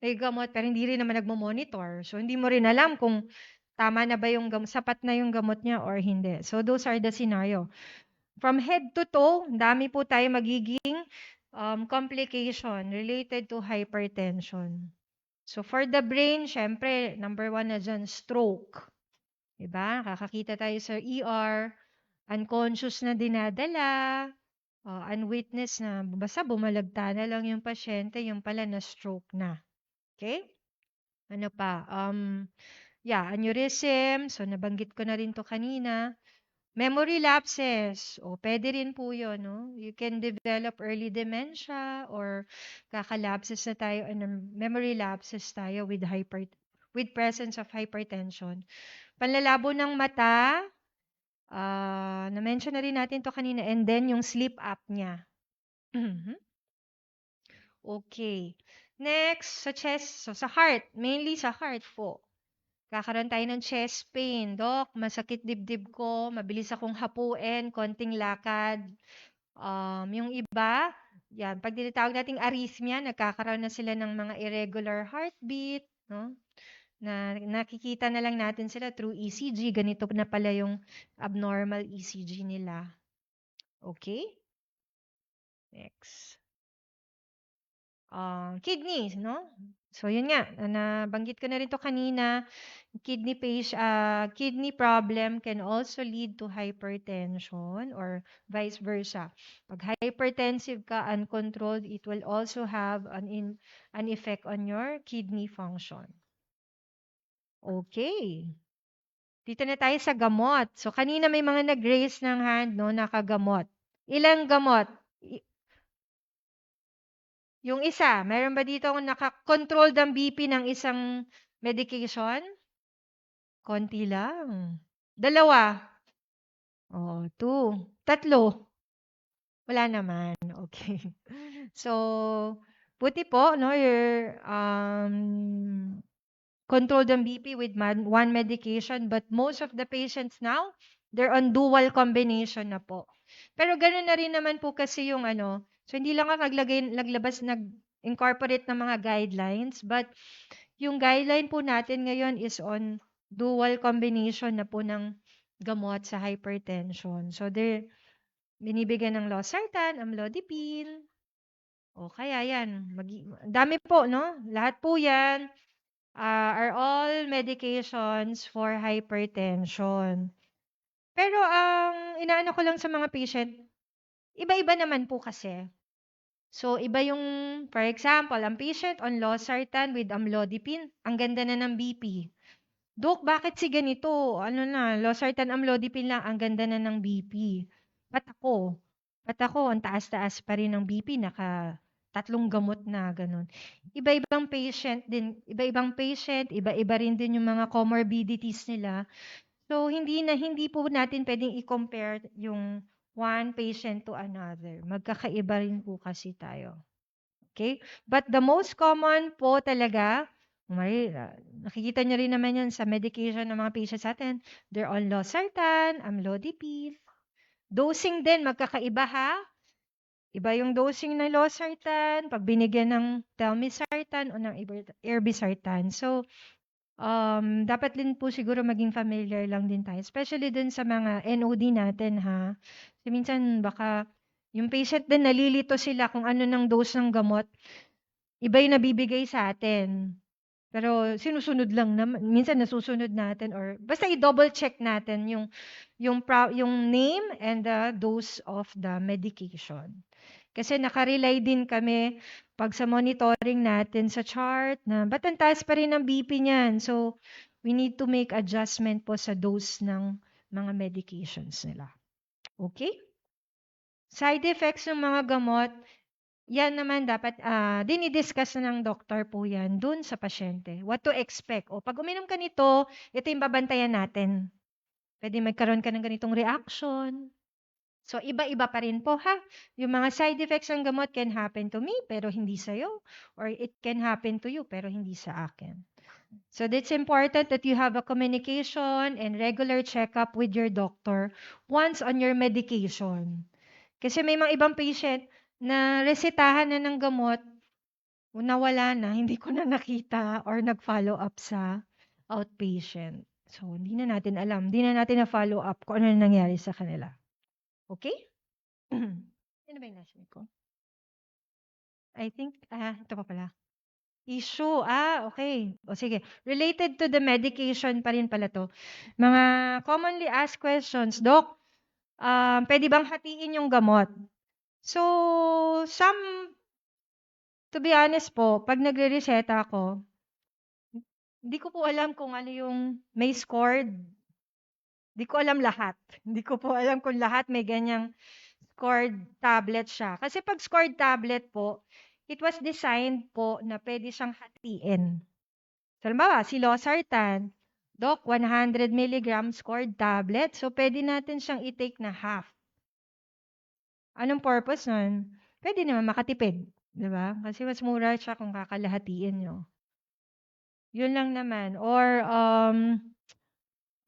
[SPEAKER 4] may gamot pero hindi rin naman nagmo-monitor. So hindi mo rin alam kung tama na ba yung gamot, sapat na yung gamot niya or hindi. So those are the scenario. From head to toe, dami po tayo magiging complication related to hypertension. So for the brain, syempre, number 1 na dyan, stroke. Diba? Kakakita tayo sa ER, unconscious na dinadala, unwitness na, basta bumalagta na lang yung pasyente, yung pala na stroke na. Okay? Ano pa? Aneurysm. So nabanggit ko na rin to kanina. Memory lapses, pwede rin po yun, no? You can develop early dementia or kakalapses na tayo, memory lapses tayo with presence of hypertension. Panlalabo ng mata, na-mention na rin natin to kanina, and then yung sleep apnea. Okay. Next, sa chest, so sa heart, mainly sa heart po. Kakaroon tayo ng chest pain. Dok, masakit dibdib ko, mabilis akong hapuin, konting lakad. Yung iba, yan, pag tinatawag nating arrhythmia, nagkakaroon na sila ng mga irregular heartbeat, no? Na nakikita na lang natin sila through ECG. Ganito na pala yung abnormal ECG nila. Okay? Next. Kidneys, no? So, yun nga, nabanggit ko na rin to kanina. Kidney problem can also lead to hypertension or vice versa. Pag hypertensive ka, uncontrolled, it will also have an effect on your kidney function. Okay. Dito na tayo sa gamot. So, kanina may mga nag-raise ng hand, no, nakagamot. Ilang gamot? Yung isa, meron ba dito kung naka-control ng BP ng isang medication? Konti lang. 2. 2. 3. Wala naman. Okay. So, buti po, no, you're controlled ang BP with one medication, but most of the patients now, they're on dual combination na po. Pero ganoon na rin naman po kasi yung so hindi lang nag-incorporate ng mga guidelines, but yung guideline po natin ngayon is on dual combination na po ng gamot sa hypertension. So, binibigyan ng losartan, amlodipine, o kaya yan. Dami po, no? Lahat po yan are all medications for hypertension. Pero ang inaano ko lang sa mga patient, iba-iba naman po kasi. So, iba yung, for example, ang patient on losartan with amlodipine, ang ganda na ng BP. Dok, bakit si ganito? Losartan amlodipine lang, ang ganda na ng BP. ba't ako? Ba't ako ang taas-taas pa rin ng BP, tatlong gamot na gano'n. Iba-ibang patient din, iba-iba rin din yung mga comorbidities nila. So hindi po natin puwedeng i-compare yung one patient to another. Magkakaiba rin po kasi tayo. Okay? But the most common po talaga, nakikita niyo rin naman 'yan sa medication ng mga patients natin, they're on losartan, amlodipine. Dosing din magkakaiba ha. Iba yung dosing ng losartan 'pag binigyan ng telmisartan o ng irbesartan. So, dapat din po siguro maging familiar lang din tayo, especially dun sa mga NOD natin ha. Kasi minsan baka yung patient din nalilito sila kung ano ng dose ng gamot, iba yung nabibigay sa atin. Pero sinusunod lang naman, minsan nasusunod natin or basta i-double check natin yung name and the dose of the medication. Kasi naka-rely din kami 'pag sa monitoring natin sa chart na ba't ang taas pa rin ang BP niyan. So, we need to make adjustment po sa dose ng mga medications nila. Okay? Side effects ng mga gamot, yan naman dapat dini-discuss na ng doktor po yan dun sa pasyente. What to expect. O pag uminom ka nito, ito yung babantayan natin. Pwede magkaroon ka ng ganitong reaction. So, iba-iba pa rin po ha. Yung mga side effects ng gamot can happen to me pero hindi sa'yo. Or it can happen to you pero hindi sa akin. So, it's important that you have a communication and regular checkup with your doctor once on your medication. Kasi may mga ibang patient na resetahan na ng gamot, nawala na, hindi ko na nakita or nag-follow up sa outpatient. So, hindi na natin alam. Hindi na natin na-follow up kung ano na nangyari sa kanila. Okay? Ano ba yung last name ko? I think, ito pa pala. Issue, okay. O sige. Related to the medication pa rin pala to. Mga commonly asked questions, Doc, pwede bang hatiin yung gamot? So, to be honest po, pag nagre-reseta ako, hindi ko po alam kung ano yung may scored. Hindi ko alam lahat. Hindi ko po alam kung lahat may ganyang scored tablet siya. Kasi pag scored tablet po, it was designed po na pwede siyang hatiin. So, halimbawa, si losartan, Doc, 100 mg scored tablet. So, pwede natin siyang i-take na half. Anong purpose nun? Pwede naman makatipid. Diba? Kasi mas mura siya kung kakalahatiin nyo. Yun lang naman. Or,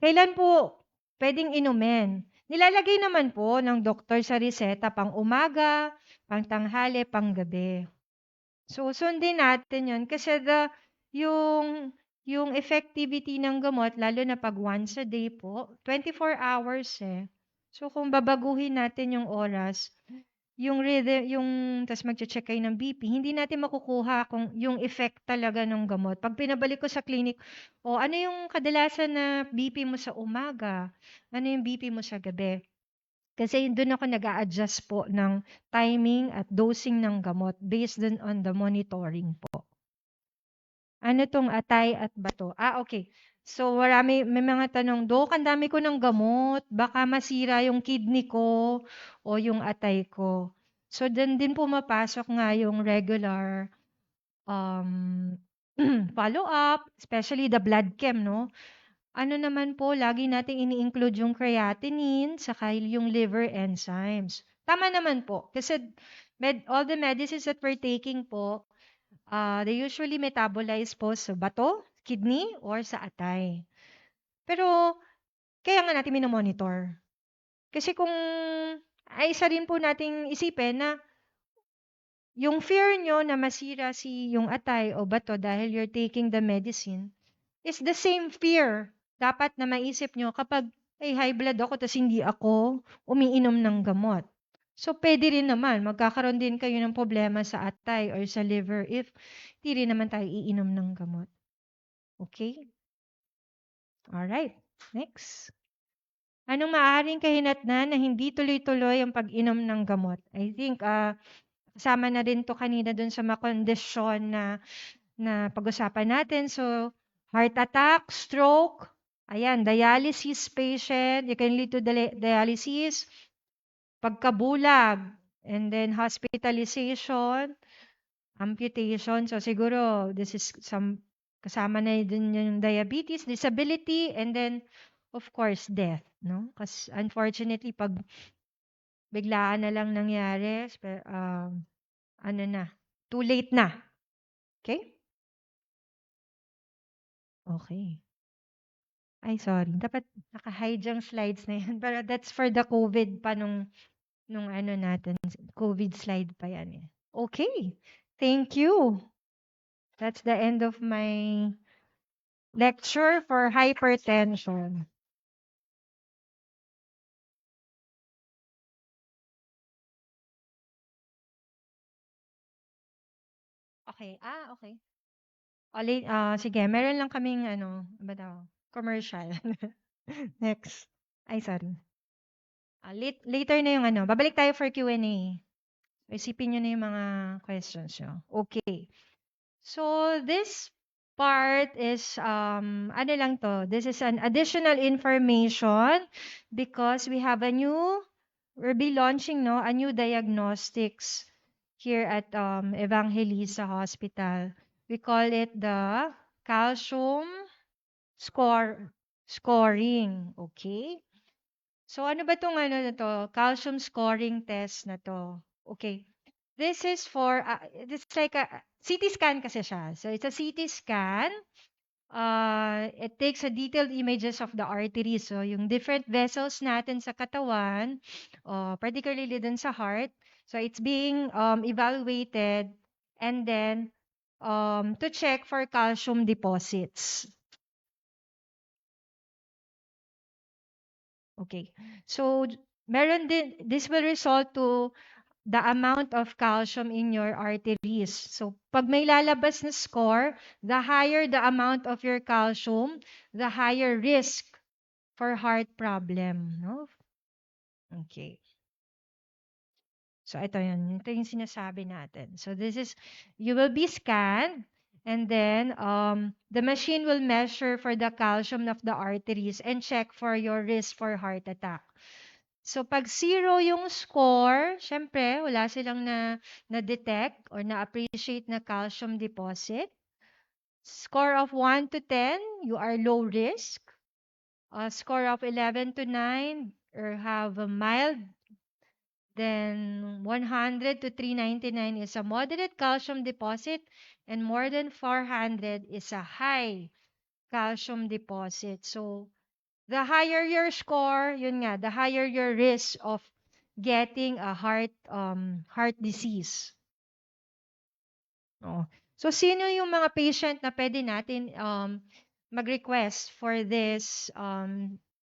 [SPEAKER 4] kailan po pwedeng inumin? Nilalagay naman po ng doktor sa reseta pang umaga, pang tanghali, pang gabi. So, sundin natin yun kasi yung effectivity ng gamot, lalo na pag once a day po, 24 hours eh. So, kung babaguhin natin yung oras, yung rhythm, tas magche-check kayo ng BP, hindi natin makukuha kung yung effect talaga ng gamot. Pag pinabalik ko sa clinic, ano yung kadalasan na BP mo sa umaga? Ano yung BP mo sa gabi? Kasi doon ako nag-a-adjust po ng timing at dosing ng gamot based dun on the monitoring po. Ano tong atay at bato? Okay. So, may mga tanong, Dok, ang dami ko ng gamot, baka masira yung kidney ko o yung atay ko. So, din pumapasok nga yung regular follow-up, especially the blood chem, no? Ano naman po, lagi nating ini-include yung creatinine, saka yung liver enzymes. Tama naman po, kasi all the medicines that we're taking po, they usually metabolize po sa bato, kidney, or sa atay. Pero, kaya nga natin minomonitor. Kasi kung, isa rin po nating isipin na yung fear nyo na masira yung atay o bato dahil you're taking the medicine is the same fear dapat na maisip nyo kapag high blood ako tapos hindi ako umiinom ng gamot. So, pwede rin naman, magkakaroon din kayo ng problema sa atay or sa liver if di rin naman tayo iinom ng gamot. Okay? Alright, next. Anong maaaring kahinatnan na hindi tuloy-tuloy ang pag-inom ng gamot? I think, kasama na rin to kanina dun sa mga kondisyon na pag-usapan natin. So, heart attack, stroke, dialysis patient, you can lead to dialysis. pagkabulag, and then hospitalization, amputation. So siguro this is kasama na din yung diabetes, disability, and then of course death, no? Kasi unfortunately pag biglaan na lang nangyari, ano na, too late na. Okay? Okay. Ay, sorry. Dapat naka-hide yung slides na yan. Pero that's for the COVID pa nung ano natin. COVID slide pa yan eh. Okay. Thank you. That's the end of my lecture for hypertension. Okay. Okay. Sige, meron lang kaming ano ba daw? Commercial. Next. Ay, sorry. Later na yung ano. Babalik tayo for Q&A. Isipin nyo na yung mga questions nyo. Okay. So this part is ano lang to. This is an additional information because we'll be launching a new diagnostics here at Evangelista Hospital. We call it the calcium scoring. Okay? So ano ba tong ano na to? Calcium scoring test na to. Okay. This is for, it's like a CT scan kasi siya. So it's a CT scan. It takes a detailed images of the arteries. So yung different vessels natin sa katawan, particularly dun sa heart. So it's being evaluated and then to check for calcium deposits. Okay. So this will result to the amount of calcium in your arteries. So, pag may lalabas na score, the higher the amount of your calcium, the higher risk for heart problem. No? Okay. So, ito yun. Ito yung sinasabi natin. So, you will be scanned, and then the machine will measure for the calcium of the arteries and check for your risk for heart attack. So, pag 0 yung score, syempre, wala silang na-detect or na-appreciate na calcium deposit. Score of 1 to 10, you are low risk. Score of 11 to 9, or have a mild. Then 100 to 399 is a moderate calcium deposit, and more than 400 is a high calcium deposit. So, the higher your score, yun nga, the higher your risk of getting a heart disease. Oh. So, sino yung mga patient na pwede natin mag-request for this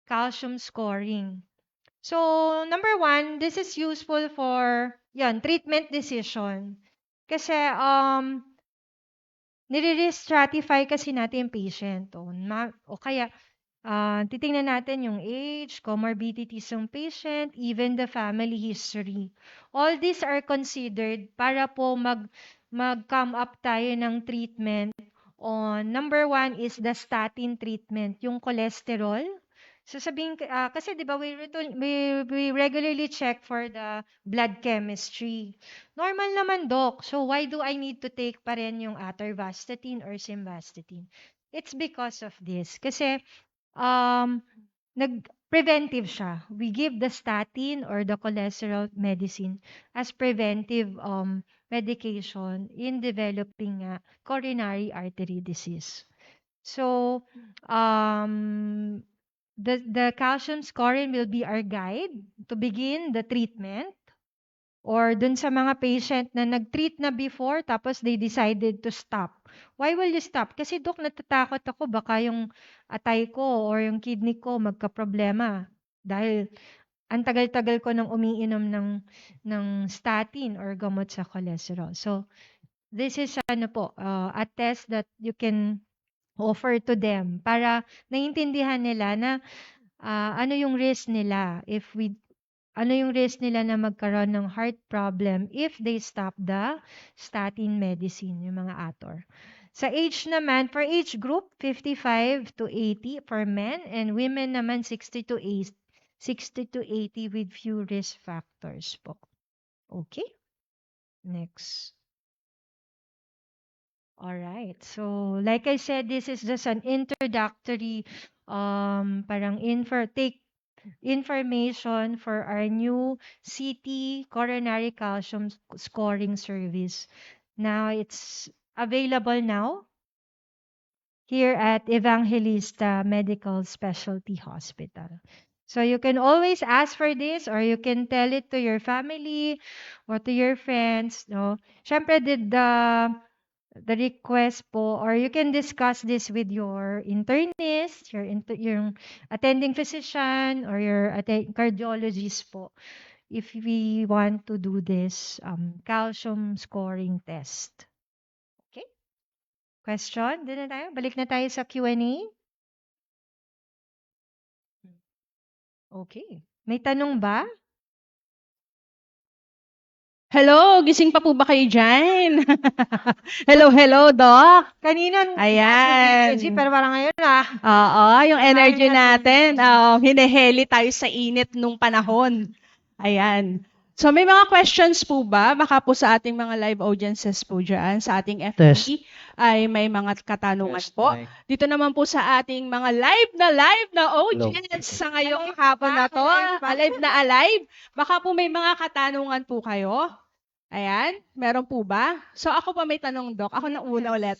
[SPEAKER 4] calcium scoring? So, number 1, this is useful for treatment decision. Kasi nire-risk stratify kasi natin yung patient. O kaya, titingnan natin yung age, comorbidities ng patient, even the family history. All these are considered para po mag-come up tayo ng treatment on number 1 is the statin treatment, yung cholesterol. So sabihin, kasi di ba we regularly check for the blood chemistry. Normal naman, doc. So why do I need to take pa rin yung atorvastatin or simvastatin? It's because of this. Kasi nag-preventive siya. We give the statin or the cholesterol medicine as preventive medication in developing coronary artery disease. So, the calcium scoring will be our guide to begin the treatment. Or dun sa mga patient na nag-treat na before tapos they decided to stop. Why will you stop? Kasi Dok, natatakot ako baka yung atay ko or yung kidney ko magka-problema dahil ang tagal-tagal ko nang umiinom ng statin or gamot sa cholesterol. So, this is a test that you can offer to them para naiintindihan nila na ano yung risk nila ano yung risk nila na magkaroon ng heart problem if they stop the statin medicine, yung mga ATOR. Sa age naman, for age group, 55 to 80 for men, and women naman 60 to 60 to 80 with few risk factors po. Okay? Next. All right. So, like I said, this is just an introductory parang take information for our new CT coronary calcium scoring service. Now it's available now here at Evangelista Medical Specialty Hospital. So you can always ask for this or you can tell it to your family or to your friends. No? Syempre, the request po or you can discuss this with your internist, your attending physician or your cardiologist po if we want to do this calcium scoring test. Okay? Question? Doon na tayo? Balik na tayo sa Q&A? Okay. May tanong ba?
[SPEAKER 1] Hello, gising pa po ba kayo dyan? Hello, hello, Doc.
[SPEAKER 4] Kanina,
[SPEAKER 1] Ayan.
[SPEAKER 4] energy, pero parang ngayon
[SPEAKER 1] Oo, yung energy
[SPEAKER 4] natin.
[SPEAKER 1] natin, hineheli tayo sa init nung panahon. Ayan. So may mga questions po ba? Baka po sa ating mga live audiences po dyan, sa ating FB, ay may mga katanungan po. Dito naman po sa ating mga live na audience sa ngayong hapon na to. Alive. Baka po may mga katanungan po kayo. Ayan, meron po ba? So ako pa may tanong, Doc. Ako na una ulit.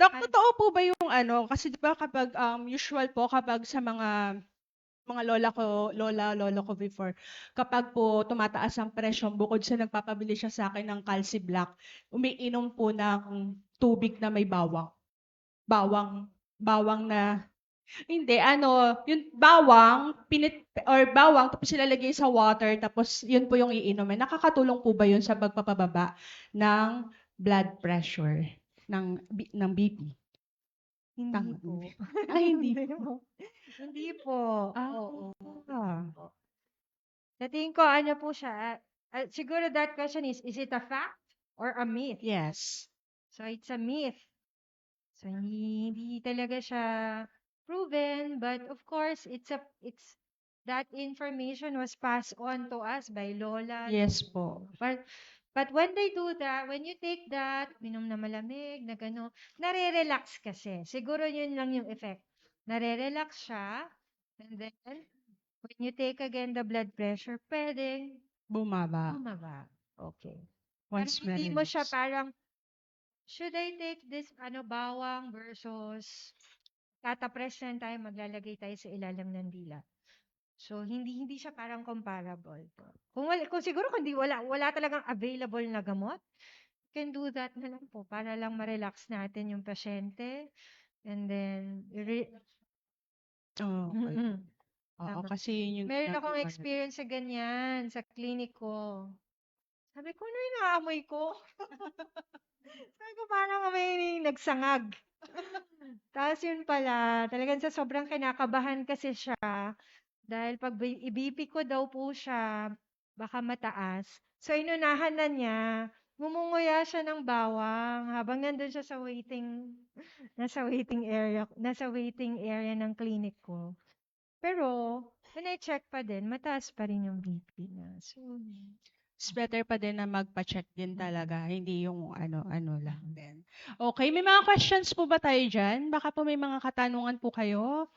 [SPEAKER 1] Doc, totoo po ba yung kasi di ba kapag usual po kapag sa mga lolo ko before, kapag po tumataas ang presyo, bukod sa nagpapabili siya sa akin ng Calci Black, umiinom po ng tubig na may bawang. Bawang na, hindi, yung bawang, tapos ilalagay sa water, tapos yun po yung iinumin. Nakakatulong po ba yun sa pagpapababa ng blood pressure, ng BP?
[SPEAKER 4] Hindi po.
[SPEAKER 1] Ay, hindi po.
[SPEAKER 4] Hindi po. Oo. Sa tingin ko, po siya, siguro that question is it a fact or a myth?
[SPEAKER 1] Yes.
[SPEAKER 4] So, it's a myth. So, hindi talaga siya proven, but of course, that information was passed on to us by Lola.
[SPEAKER 1] Yes po.
[SPEAKER 4] But when they do that, when you take that, minom na malamig, na gano'n, nare-relax kasi. Siguro yun lang yung effect. Nare-relax siya, and then, when you take again the blood pressure, pwedeng
[SPEAKER 1] Bumaba.
[SPEAKER 4] Okay.
[SPEAKER 1] Once
[SPEAKER 4] Parang hindi mo siya
[SPEAKER 1] ma-release.
[SPEAKER 4] parang, should I take this bawang versus tatapress lang tayo, maglalagay tayo sa ilalim ng dila. So, hindi siya parang comparable. Kung siguro kundi wala talagang available na gamot, can do that na lang po para lang ma-relax natin yung pasyente. And then,
[SPEAKER 1] Oo, okay.
[SPEAKER 4] Mm-mm.
[SPEAKER 1] Oo,
[SPEAKER 4] Tama.
[SPEAKER 1] kasi yun yung
[SPEAKER 4] Meron akong
[SPEAKER 1] ginagawa natin.
[SPEAKER 4] experience sa ganyan, sa clinic ko. Sabi ko, ano yung naamoy ko? Sabi ko, parang may nagsangag. Tapos yun pala, talagang sa sobrang kinakabahan kasi siya, dahil pag i-BP ko daw po siya, baka mataas. So, inunahan na niya, ngumunguya siya ng bawang habang nandun siya nasa waiting area ng clinic ko. Pero, when I check pa din, mataas pa rin yung BP niya. So,
[SPEAKER 1] It's better pa din na magpa-check din talaga, hindi yung ano lang din. Okay, may mga questions po ba tayo dyan? Baka po may mga katanungan po kayo.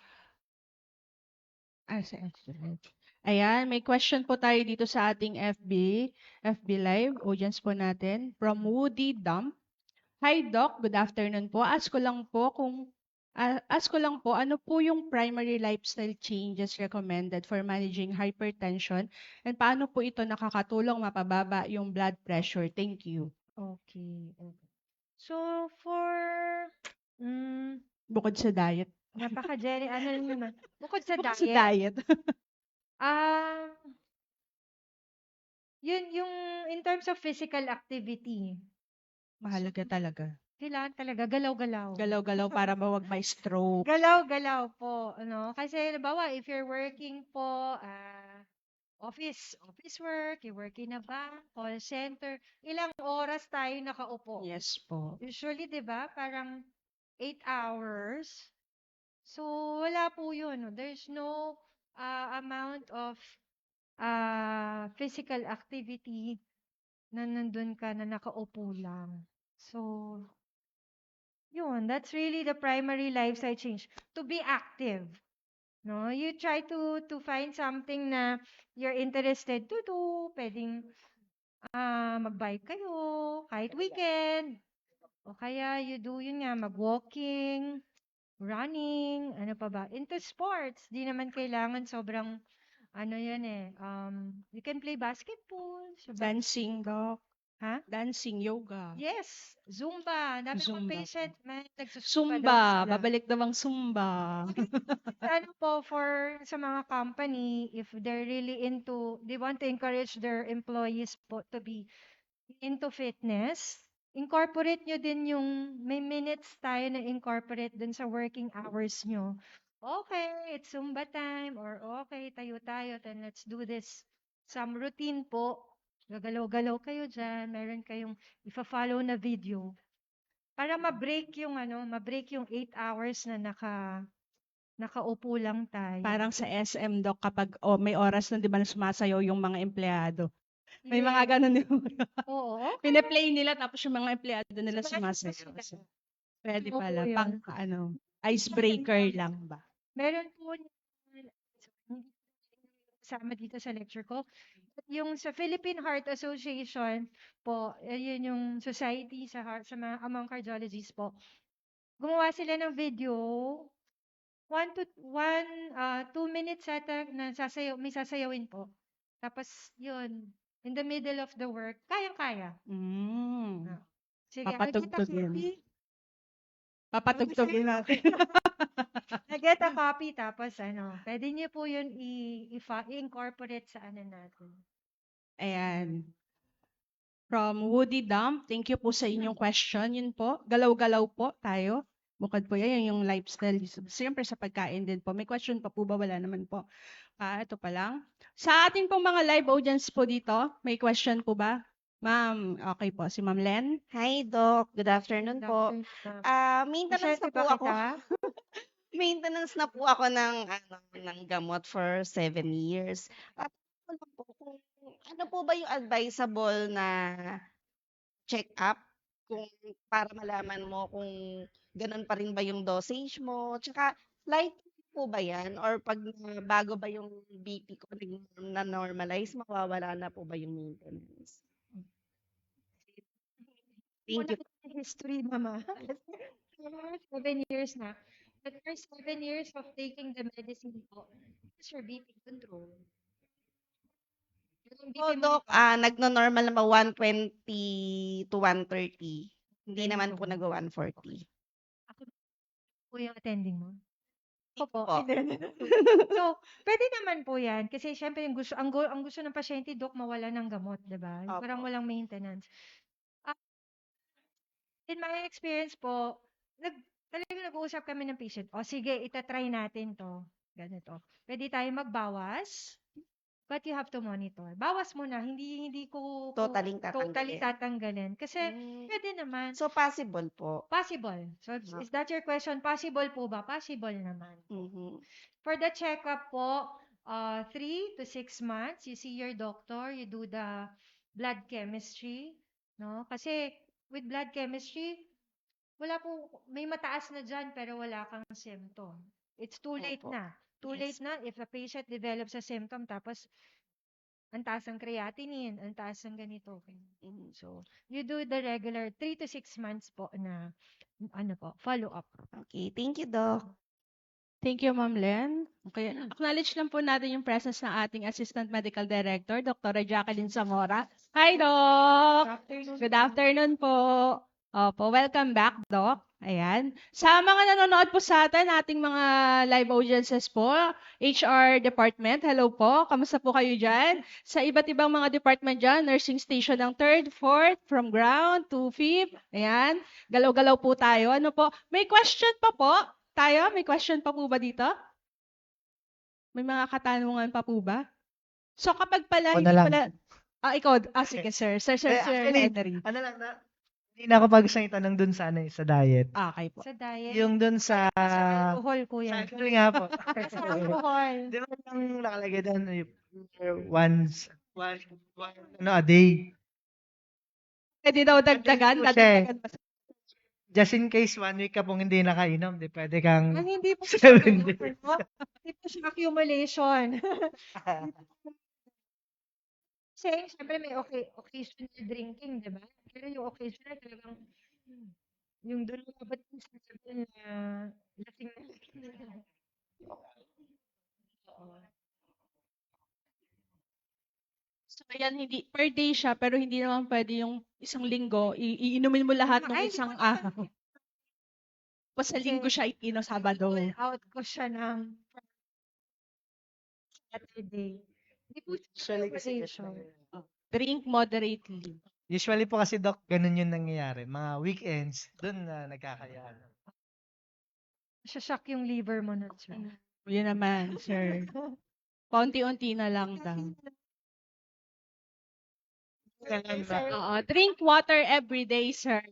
[SPEAKER 1] Ayan, may question po tayo dito sa ating FB Live, audience po natin, from Woody Dump. Hi Doc, good afternoon po. Ask ko lang po, ano po yung primary lifestyle changes recommended for managing hypertension and paano po ito nakakatulong mapababa yung blood pressure? Thank you.
[SPEAKER 4] okay. So,
[SPEAKER 1] Bukod sa diet.
[SPEAKER 4] ano naman, bukod sa
[SPEAKER 1] Bukod sa
[SPEAKER 4] diet,
[SPEAKER 1] diet.
[SPEAKER 4] yun yung in terms of physical activity,
[SPEAKER 1] Mahalaga talaga.
[SPEAKER 4] kailangan talaga galaw-galaw.
[SPEAKER 1] Galaw-galaw para wag may stroke.
[SPEAKER 4] Galaw-galaw po, Kasi halimbawa, if you're working po, office work, you work in a bank, call center, ilang oras tayo nakaupo?
[SPEAKER 1] Yes po.
[SPEAKER 4] Usually, 'di ba, parang 8 hours. So, wala po 'yun. There's no amount of physical activity na nandun ka na nakaupo lang. So, yun, that's really the primary lifestyle change. To be active. No, you try to find something na you're interested to do. Pwedeng mag-bike kayo kahit weekend. O kaya you do yun nga, mag-walking, running, ano pa ba? Into sports. Di naman kailangan sobrang ano yan eh. You can play basketball.
[SPEAKER 1] Dancing, Doc.
[SPEAKER 4] Ha?
[SPEAKER 1] Dancing, yoga.
[SPEAKER 4] Yes, Zumba. Dami kong
[SPEAKER 1] Zumba.
[SPEAKER 4] patient, man, nagsusumba daw
[SPEAKER 1] Zumba.
[SPEAKER 4] sila.
[SPEAKER 1] Babalik daw ang Zumba.
[SPEAKER 4] Ano po, sa mga company, if they're really they want to encourage their employees po to be into fitness, incorporate nyo din may minutes tayo na incorporate dun sa working hours nyo. Okay, it's Zumba time, or okay, tayo tayo, then let's do this. Some routine po, gagalaw-galaw kayo dyan, meron kayong ifa-follow na video para ma-break yung 8 hours na nakaupo lang tayo.
[SPEAKER 1] Parang sa SM, Doc, kapag may oras na, di ba, na sumasayaw yung mga empleyado. May
[SPEAKER 4] Yes.
[SPEAKER 1] mga ganun din.
[SPEAKER 4] Oo, okay.
[SPEAKER 1] Pine-play nila, tapos yung mga empleyado nila sumasayaw.
[SPEAKER 4] Sumasayaw sila.
[SPEAKER 1] Pwede
[SPEAKER 4] Opo,
[SPEAKER 1] pala.
[SPEAKER 4] yun.
[SPEAKER 1] Pang, icebreaker lang ba?
[SPEAKER 4] Meron po hindi kasama dito sa lecture ko. Yung sa Philippine Heart Association po, yun yung society sa mga among cardiologists po. Gumawa sila ng video, 2 minutes ata na may sasayawin po. Tapos yun, in the middle of the work, kayang-kaya. Sige,
[SPEAKER 1] Papatugtugin. Papatugtugin natin.
[SPEAKER 4] I-get a copy, tapos pwede niyo po yun i-incorporate sa natin.
[SPEAKER 1] Ayan. From Woody Dump, thank you po sa inyong question. Yun po, galaw-galaw po tayo. Bukod po yan, yung lifestyle. Siyempre sa pagkain din po. May question pa po ba? Wala naman po. Ito pa lang. Sa ating pong mga live audience po dito, may question po ba? Ma'am, okay po. Si Ma'am Len.
[SPEAKER 5] Hi, Doc. Good afternoon po. Maintenance na
[SPEAKER 4] Pasyente
[SPEAKER 5] po
[SPEAKER 4] ba
[SPEAKER 5] ako.
[SPEAKER 4] kita?
[SPEAKER 5] Maintenance na po ako ng gamot for 7 years. At ano po, ano po ba yung advisable na check-up para malaman mo kung ganun pa rin ba yung dosage mo? Tsaka light po ba yan? Or pag bago ba yung BP ko na normalize, mawawala na po ba yung maintenance? Thank you.
[SPEAKER 4] History, mama. 7 years na. The first 7 years of taking the medicine po, is your BP control. Yung BP
[SPEAKER 5] So,
[SPEAKER 4] mo
[SPEAKER 5] Doc, nagno-normal naman 120 to 130. Hindi naman po nag-140.
[SPEAKER 4] po yung attending mo.
[SPEAKER 5] Opo.
[SPEAKER 4] So, pwede naman po yan. Kasi syempre, ang gusto ng pasyente, Doc, mawala ng gamot, di ba?
[SPEAKER 5] Opo.
[SPEAKER 4] Parang walang maintenance. In my experience po, talagang nag-uusap kami ng patient. O sige, itatry natin to. Ganito. Pwede tayo magbawas, but you have to monitor. Bawas muna, hindi ko
[SPEAKER 5] Totally
[SPEAKER 4] tatanggalin. Kasi pwede naman.
[SPEAKER 5] So, possible po.
[SPEAKER 4] Possible. So, is that your question? Possible po ba? Possible naman.
[SPEAKER 5] Mhm.
[SPEAKER 4] For the checkup po, 3 to 6 months, you see your doctor, you do the blood chemistry, no? Kasi with blood chemistry, may mataas na dyan pero wala kang symptom. It's too late
[SPEAKER 5] Opo.
[SPEAKER 4] na. Too
[SPEAKER 5] Yes.
[SPEAKER 4] late na if a patient develops a symptom tapos ang taas ng creatinine, ang taas ng ganito.
[SPEAKER 5] Mhm.
[SPEAKER 4] So, you do the regular 3 to 6 months po na follow-up.
[SPEAKER 5] Okay, thank you, Doc.
[SPEAKER 1] Thank you, Ma'am Len. Okay. Acknowledge lang po natin yung presence ng ating Assistant Medical Director, Dr. Jacqueline Zamora. Hi, Doc! Good afternoon po. Opo, welcome back, Doc. Ayan. Sa mga nanonood po sa atin, ating mga live audiences po, HR Department, hello po. Kamusta po kayo dyan? Sa iba't ibang mga department dyan, nursing station ng 3rd, 4th, from ground to 5th. Ayan. Galaw-galaw po tayo. Ano po? May question pa po tayo? May question pa po ba dito? May mga katanungan pa po ba? So kapag pala,
[SPEAKER 6] Ako
[SPEAKER 1] hindi
[SPEAKER 6] na lang.
[SPEAKER 1] pala... ikaw. Sige, sir. Sir
[SPEAKER 6] Actually,
[SPEAKER 1] Henry.
[SPEAKER 6] ano lang na, Hindi na ako pa gusto itanong dun sa ano, sa diet.
[SPEAKER 1] Okay po.
[SPEAKER 4] Sa diet,
[SPEAKER 6] Yung dun sa
[SPEAKER 4] alcohol,
[SPEAKER 6] sa
[SPEAKER 4] kuya.
[SPEAKER 6] alcohol nga po.
[SPEAKER 4] Sa alcohol.
[SPEAKER 6] Di ba yung nakalagay doon, ano, a day.
[SPEAKER 1] Pwede daw dagdagan.
[SPEAKER 6] po siya eh.
[SPEAKER 1] Dadagdagan ba?
[SPEAKER 6] Just in case 1 week ka pong hindi nakainom, di pwede kang
[SPEAKER 4] Hindi po
[SPEAKER 6] 7 days.
[SPEAKER 4] Hindi po siya accumulation. Kasi, syempre may occasional drinking, di ba? Pero yung occasional talagang, yung doon dapat sasabihin na lasing na lasing. Oo.
[SPEAKER 1] So, ayan, hindi, per day siya, pero hindi naman pwede yung isang linggo, iinumin mo lahat ng
[SPEAKER 4] Ay,
[SPEAKER 1] isang araw. Tapos sa linggo siya iinom Sabado.
[SPEAKER 4] Pull out ko siya ng Saturday. Hindi po siya
[SPEAKER 6] Usually kasi
[SPEAKER 4] accumulation.
[SPEAKER 1] Drink moderately.
[SPEAKER 6] Usually po kasi Doc, ganun yung nangyayari. Mga weekends, dun na nagkakayaan.
[SPEAKER 4] Shock yung liver mo na siya.
[SPEAKER 1] Yun naman, sir. Paunti-unti na lang daw. Oo, drink water every day, sir.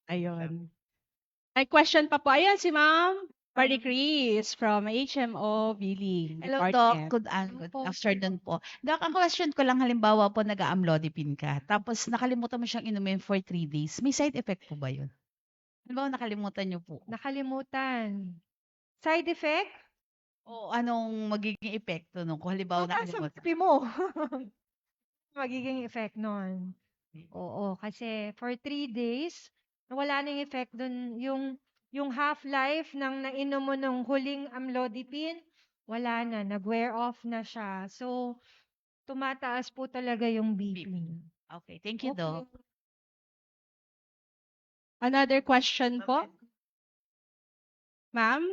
[SPEAKER 1] Ayun. May question pa po. Ayan, si Ma'am Marie Chris from HMO Billing
[SPEAKER 7] Hello, Doc.
[SPEAKER 1] Department.
[SPEAKER 7] Good
[SPEAKER 4] po.
[SPEAKER 7] afternoon po. Doc, ang question ko lang, halimbawa po nag-amlodipine ka, tapos nakalimutan mo siyang inumin for 3 days. May side effect po ba yun? Halimbawa, nakalimutan niyo po.
[SPEAKER 4] Nakalimutan. Side effect?
[SPEAKER 7] O anong magiging epekto nung kung halimbawa
[SPEAKER 4] Mataas ang
[SPEAKER 7] nakalimutan?
[SPEAKER 4] BP mo. Magiging effect nun. Oo, kasi for 3 days, wala nang effect dun. Yung half-life ng nainom mo nung huling amlodipine, wala na. Nag-wear off na siya. So, tumataas po talaga yung BP.
[SPEAKER 7] Okay, thank you, Doc.
[SPEAKER 1] Another question po? Ma'am?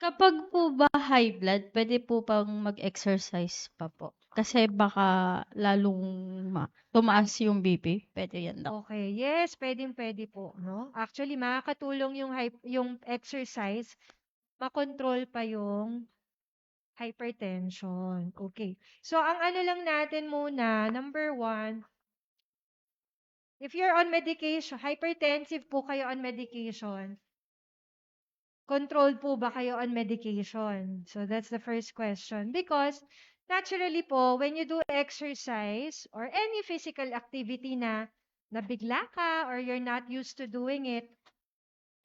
[SPEAKER 8] Kapag po ba high blood, pwede po bang mag-exercise pa po? Kasi baka lalong tumaas yung BP. Pwede yan daw.
[SPEAKER 4] Okay, yes, pwedeng-pwede po, no? Actually, makakatulong yung exercise, makontrol pa yung hypertension. Okay. So, ang ano lang natin muna, number 1, if you're on medication, hypertensive po kayo on medication, controlled po ba kayo on medication? So, that's the first question. Because, naturally po, when you do exercise or any physical activity na nabigla ka or you're not used to doing it,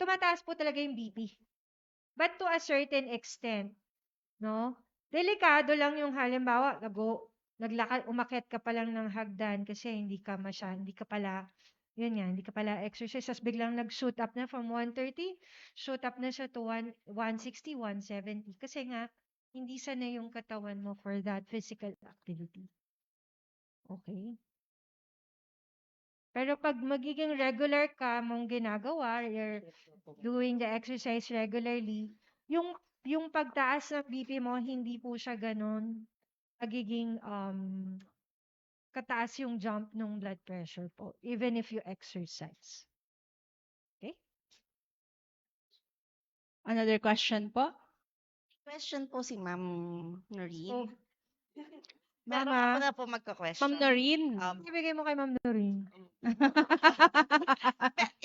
[SPEAKER 4] tumataas po talaga yung BP. But to a certain extent, no? Delikado lang yung halimbawa, naglakad, umakyat ka pa lang ng hagdan kasi hindi ka pala, yun yan, hindi ka pala exercise, tapos biglang nag-shoot up na from 130, shoot up na siya to 160, 170. Kasi nga, hindi sanay yung katawan mo for that physical activity. Okay? Pero pag magiging regular ka mong ginagawa, you're doing the exercise regularly, yung pagtaas ng BP mo, hindi po siya ganun magiging kataas yung jump ng blood pressure po, even if you exercise. Okay?
[SPEAKER 1] Another question po?
[SPEAKER 5] Question po si Ma'am Noreen.
[SPEAKER 4] So,
[SPEAKER 5] Pero
[SPEAKER 4] Mama,
[SPEAKER 5] ako na po magka-question.
[SPEAKER 1] Ma'am Noreen.
[SPEAKER 4] ibigay mo kay Ma'am Noreen.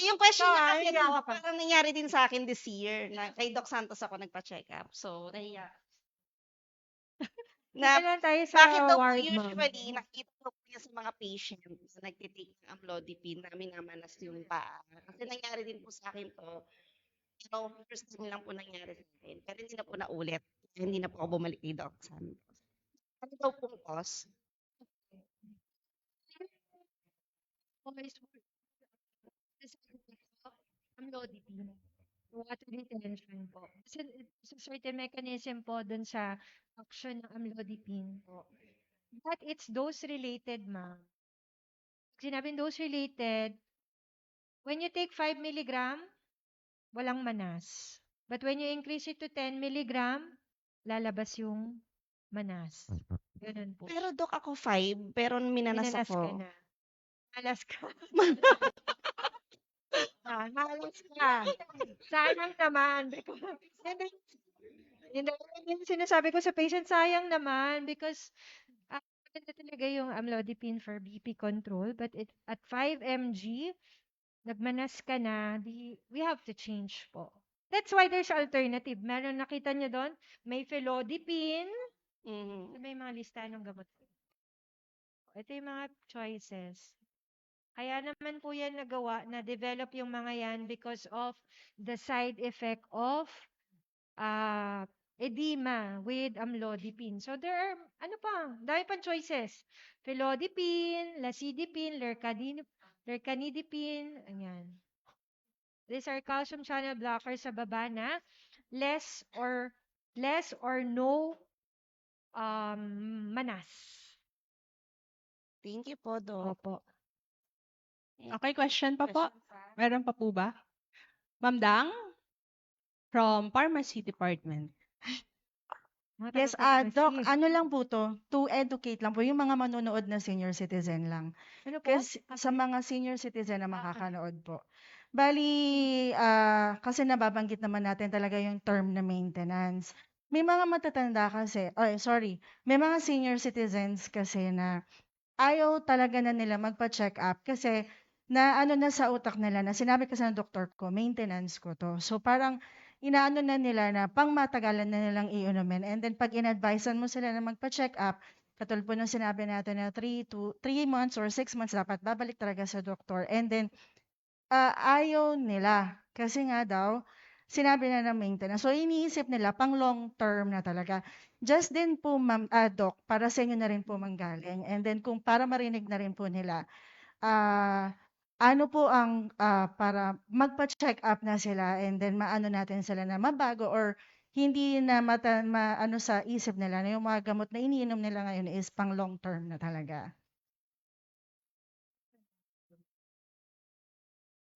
[SPEAKER 5] Yung question
[SPEAKER 4] Ikaw,
[SPEAKER 5] niya kasi
[SPEAKER 4] hiyawa ka.
[SPEAKER 5] parang nangyari din sa akin this year na kay Doc Santos ako nagpa-check up. So, nahiya. Na
[SPEAKER 4] Kailan tayo sa
[SPEAKER 5] bakit daw po
[SPEAKER 4] ward, ma'am?
[SPEAKER 5] usually nakikita ko po niya sa mga patients na nagtitake ng amlodipine na minamanas yung paa. Kasi nangyari din po sa akin to. First time lang po nangyari sa akin. Pero hindi na po naulit. Hindi na po ako bumalik kay Doc Santos. Ano daw pong cause?
[SPEAKER 4] Always amlodipine. Water retention po. Kasi it's a certain mechanism po dun sa action ng amlodipine po. But it's dose-related, ma'am. Sinabing dose-related, when you take 5 milligram, walang manas. But when you increase it to 10 milligram, lalabas yung manas. Ganun po.
[SPEAKER 5] Pero Doc, ako 5, pero minanas
[SPEAKER 4] Minanas ka
[SPEAKER 5] ako.
[SPEAKER 4] na. Malas ka. Malas ka. Sayang naman. Hindi, yun yung sinasabi ko sa patient, sayang naman because talaga yung amlodipine for BP control, but at 5 mg, nagmanas ka na, we have to change po. That's why there's alternative. Meron nakita niyo doon, may felodipine,
[SPEAKER 5] Mhm.
[SPEAKER 4] may mga lista ng gamot. Ito yung mga choices. Kaya naman po yan nagawa, na-develop yung mga yan because of the side effect of edema with amlodipine. So there are, ano pa, dahil pang choices. Felodipine, lasodipine, lercanidipine, ayan. These are calcium channel blockers sa baba na less or no manas.
[SPEAKER 5] Thank you po, Doc.
[SPEAKER 4] Opo.
[SPEAKER 1] Okay, question pa po? Meron pa po ba? Ma'am Dang from Pharmacy Department.
[SPEAKER 4] Mga
[SPEAKER 9] Yes, Doc,
[SPEAKER 4] taga-pharmacy.
[SPEAKER 9] ano lang po to educate lang po yung mga manonood na senior citizen lang.
[SPEAKER 4] Ano po?
[SPEAKER 9] Kasi sa mga senior citizen na makakanood po. Bali, kasi nababanggit naman natin talaga yung term na maintenance. May mga matatanda kasi, may mga senior citizens kasi na ayaw talaga na nila magpa-check up kasi na ano na sa utak nila na sinabi kasi ng doktor ko, maintenance ko to. So parang inaano na nila na pangmatagalan na nilang iinumin. And then pag in-advisean mo sila na magpa-check up, katulad po nung sinabi natin na 3 months or 6 months dapat babalik talaga sa doktor. And then ayaw nila kasi nga daw sinabi na ng maintenance. So iniisip nila pang long term na talaga. Just din po ma'am, Doc, para sa inyo na rin po manggaling. And then kung para marinig na rin po nila, ano po ang para magpa-check up na sila and then maano natin sila na mabago or hindi na ano sa isip nila na yung mga gamot na iniinom nila ngayon is pang long term na talaga.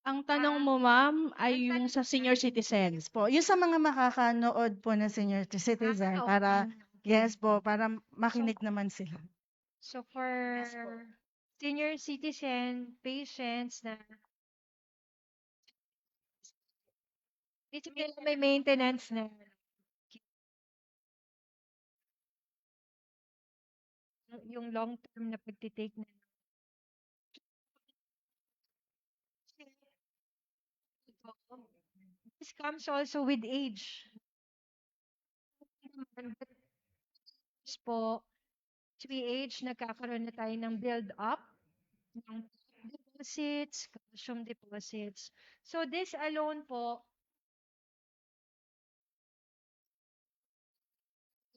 [SPEAKER 1] Ang tanong mo, ma'am, ay yung sa senior citizens.
[SPEAKER 9] Po, yung sa mga makakanood po na senior citizen
[SPEAKER 4] okay.
[SPEAKER 9] para yes po, para makinig naman sila.
[SPEAKER 4] So for senior citizen patients na basically may maintenance na yung long term na pagtitake na this comes also with age. Tapos po, as we age, nagkakaroon na tayo ng build-up ng deposits, calcium deposits. So this alone po,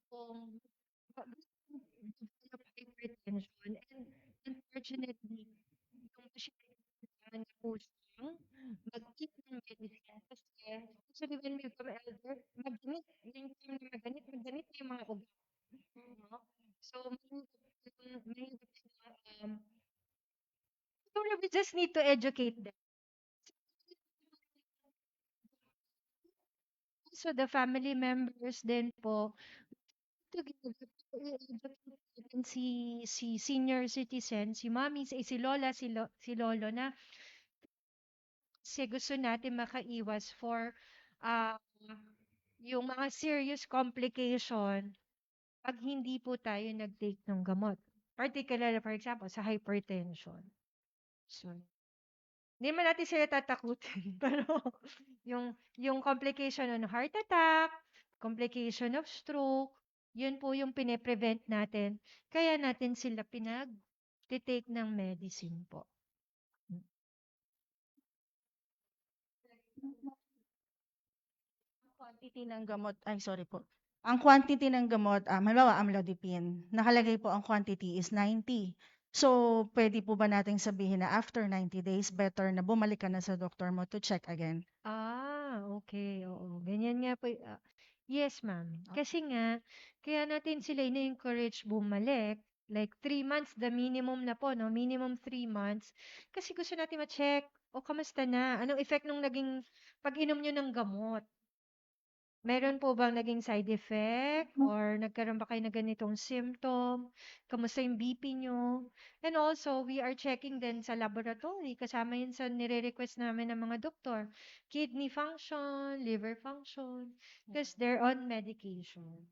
[SPEAKER 4] kung develop hypertension and unfortunately, yung pasyente na po siyang mag-keep ng medicine kasi actually when we become elder, maganit, yung time na maganit yung mga ugat. No? So, mahirap sila, so we just need to educate them. So the family members din po, together, i-educate natin si senior citizen, si mommy, si lola, si lolo na kasi gusto natin makaiwas for ah, yung mga serious complication pag hindi po tayo nag-take ng gamot. Particularly, for example, sa hypertension. So, hindi man natin sila tatakutin, pero yung complication ng heart attack, complication of stroke, yun po yung pine-prevent natin. Kaya natin sila pinag-take ng medicine po.
[SPEAKER 9] Quantity ng gamot, ang quantity ng gamot, halimbawa amlodipine, nakalagay po ang quantity is 90. So, pwede po ba nating sabihin na after 90 days, better na bumalik ka na sa doktor mo to check again?
[SPEAKER 4] Okay. Oo. Ganyan nga po. Yes, ma'am. Kasi nga, kaya natin sila ina-encourage bumalik. Like 3 months, the minimum na po, no? Minimum 3 months. Kasi gusto natin ma-check, o kamusta na? Anong effect nung naging pag-inom nyo ng gamot? Meron po bang naging side effect or nagkaroon ba kayo ng ganitong symptom? Kamusta yung BP nyo? And also, we are checking din sa laboratory. Kasama yun sa nire-request namin ng mga doktor. Kidney function, liver function, because they're on medication.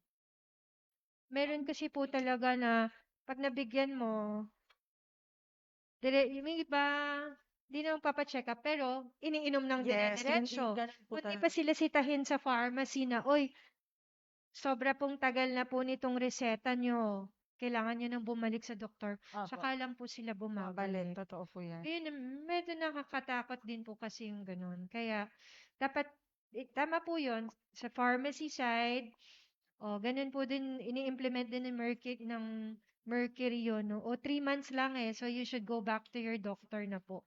[SPEAKER 4] Meron kasi po talaga na 'pag nabigyan mo, yung iba, di naman papa-check up, pero iniinom ng
[SPEAKER 9] Yes, yun
[SPEAKER 4] dire-diretso.
[SPEAKER 9] ganun po
[SPEAKER 4] Kundi
[SPEAKER 9] talaga.
[SPEAKER 4] pa sila sitahin sa pharmacy na, "Uy, sobra pong tagal na po nitong reseta niyo. Kailangan niyo nang bumalik sa doktor."
[SPEAKER 9] Opo,
[SPEAKER 4] Saka lang po sila
[SPEAKER 9] bumabalik,
[SPEAKER 4] bumabalik.
[SPEAKER 9] totoo po yan.
[SPEAKER 4] Ayun, medyo nakakatakot din po kasi yung gano'n. Kaya dapat tama po 'yun sa pharmacy side, gano'n po din ini-implement din ng Mercury 'yun 'no. 3 months lang, eh, so you should go back to your doctor na po.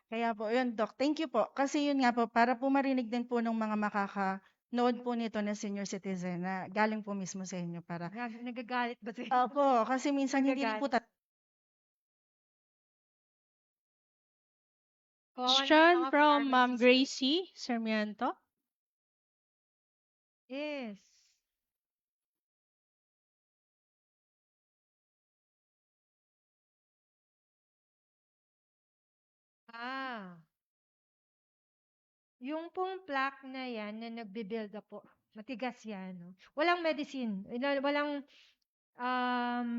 [SPEAKER 9] Kaya po, yun, Doc. Thank you po. Kasi yun nga po, para po marinig din po ng mga makaka-nood po nito na senior citizen na galing po mismo sa inyo para.
[SPEAKER 4] Nagagalit ba sila?
[SPEAKER 9] Opo, kasi minsan hindi rin po
[SPEAKER 1] Question
[SPEAKER 4] Mga
[SPEAKER 1] from Ma'am
[SPEAKER 4] pharmacist.
[SPEAKER 1] Gracie Sarmiento.
[SPEAKER 4] Yes. Ah. Yung pong plaque na yan na nagbi-build up po, matigas yan, no? Walang medicine. Walang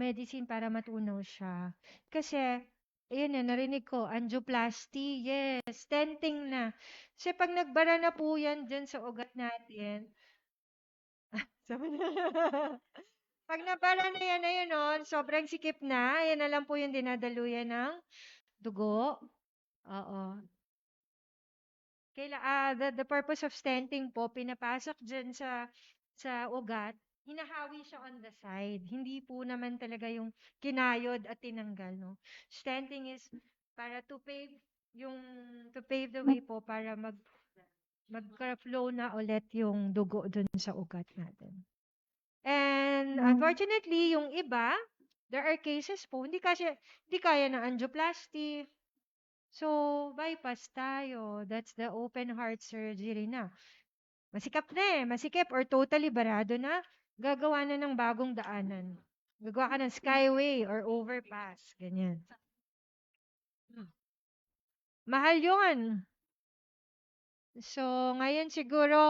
[SPEAKER 4] medicine para matunaw siya. Kasi, ayun na, narinig ko, angioplasty, yes, stenting na. Kasi pag nagbara na po yan dyan sa ugat natin, sabi na, pag nabara na yan, ayun o, sobrang sikip na, ayan na lang po yung dinadaluyan ng dugo. Oo. The purpose of stenting po, pinapasok dyan sa ugat, hinahawi siya on the side. Hindi po naman talaga yung kinayod at tinanggal, no? Stenting is para to pave the way po para mag-flow na ulit yung dugo dun sa ugat natin. And unfortunately, yung iba, there are cases po, hindi kaya ng angioplasty. So, bypass tayo. That's the open heart surgery na. Masikip or totally barado na, gagawa na ng bagong daanan. Gagawa ka ng skyway or overpass. Ganyan. Mahal yun. So, ngayon siguro,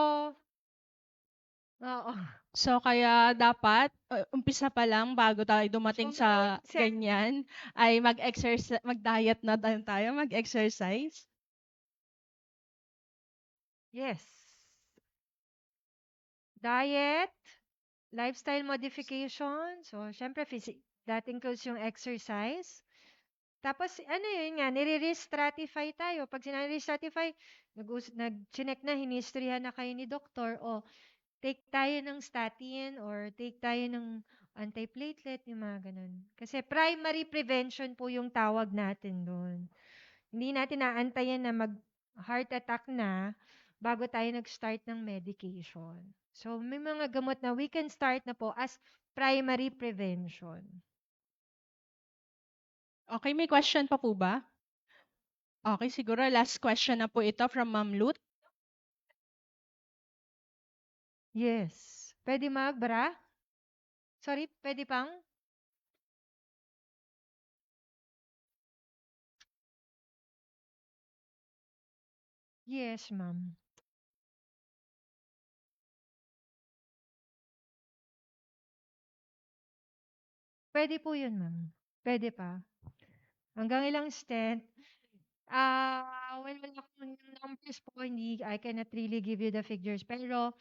[SPEAKER 4] oo.
[SPEAKER 1] So kaya dapat umpisa pa lang bago tayo dumating sa ganyan ay mag-exercise, mag-diet na tayo, mag-exercise.
[SPEAKER 4] Yes. Diet, lifestyle modification. So, syempre, that includes yung exercise. Tapos, ano yun nga, nire-restratify tayo. Pag sinare-restratify, nag-chinek na, hinistoryhan na kayo ni doktor, take tayo ng statin or take tayo ng antiplatelet, yung mga ganun. Kasi primary prevention po yung tawag natin doon. Hindi natin naantayan na mag-heart attack na bago tayo nag-start ng medication. So, may mga gamot na we can start na po as primary prevention.
[SPEAKER 1] Okay, may question pa po ba? Okay, siguro last question na po ito from Ma'am Lut.
[SPEAKER 4] Yes. Pwede magbara? Sorry, pwede pang? Yes, ma'am. Pwede po yun, ma'am. Pwede pa. Hanggang ilang stent. Wala akong numbers po, I cannot really give you the figures. Pero,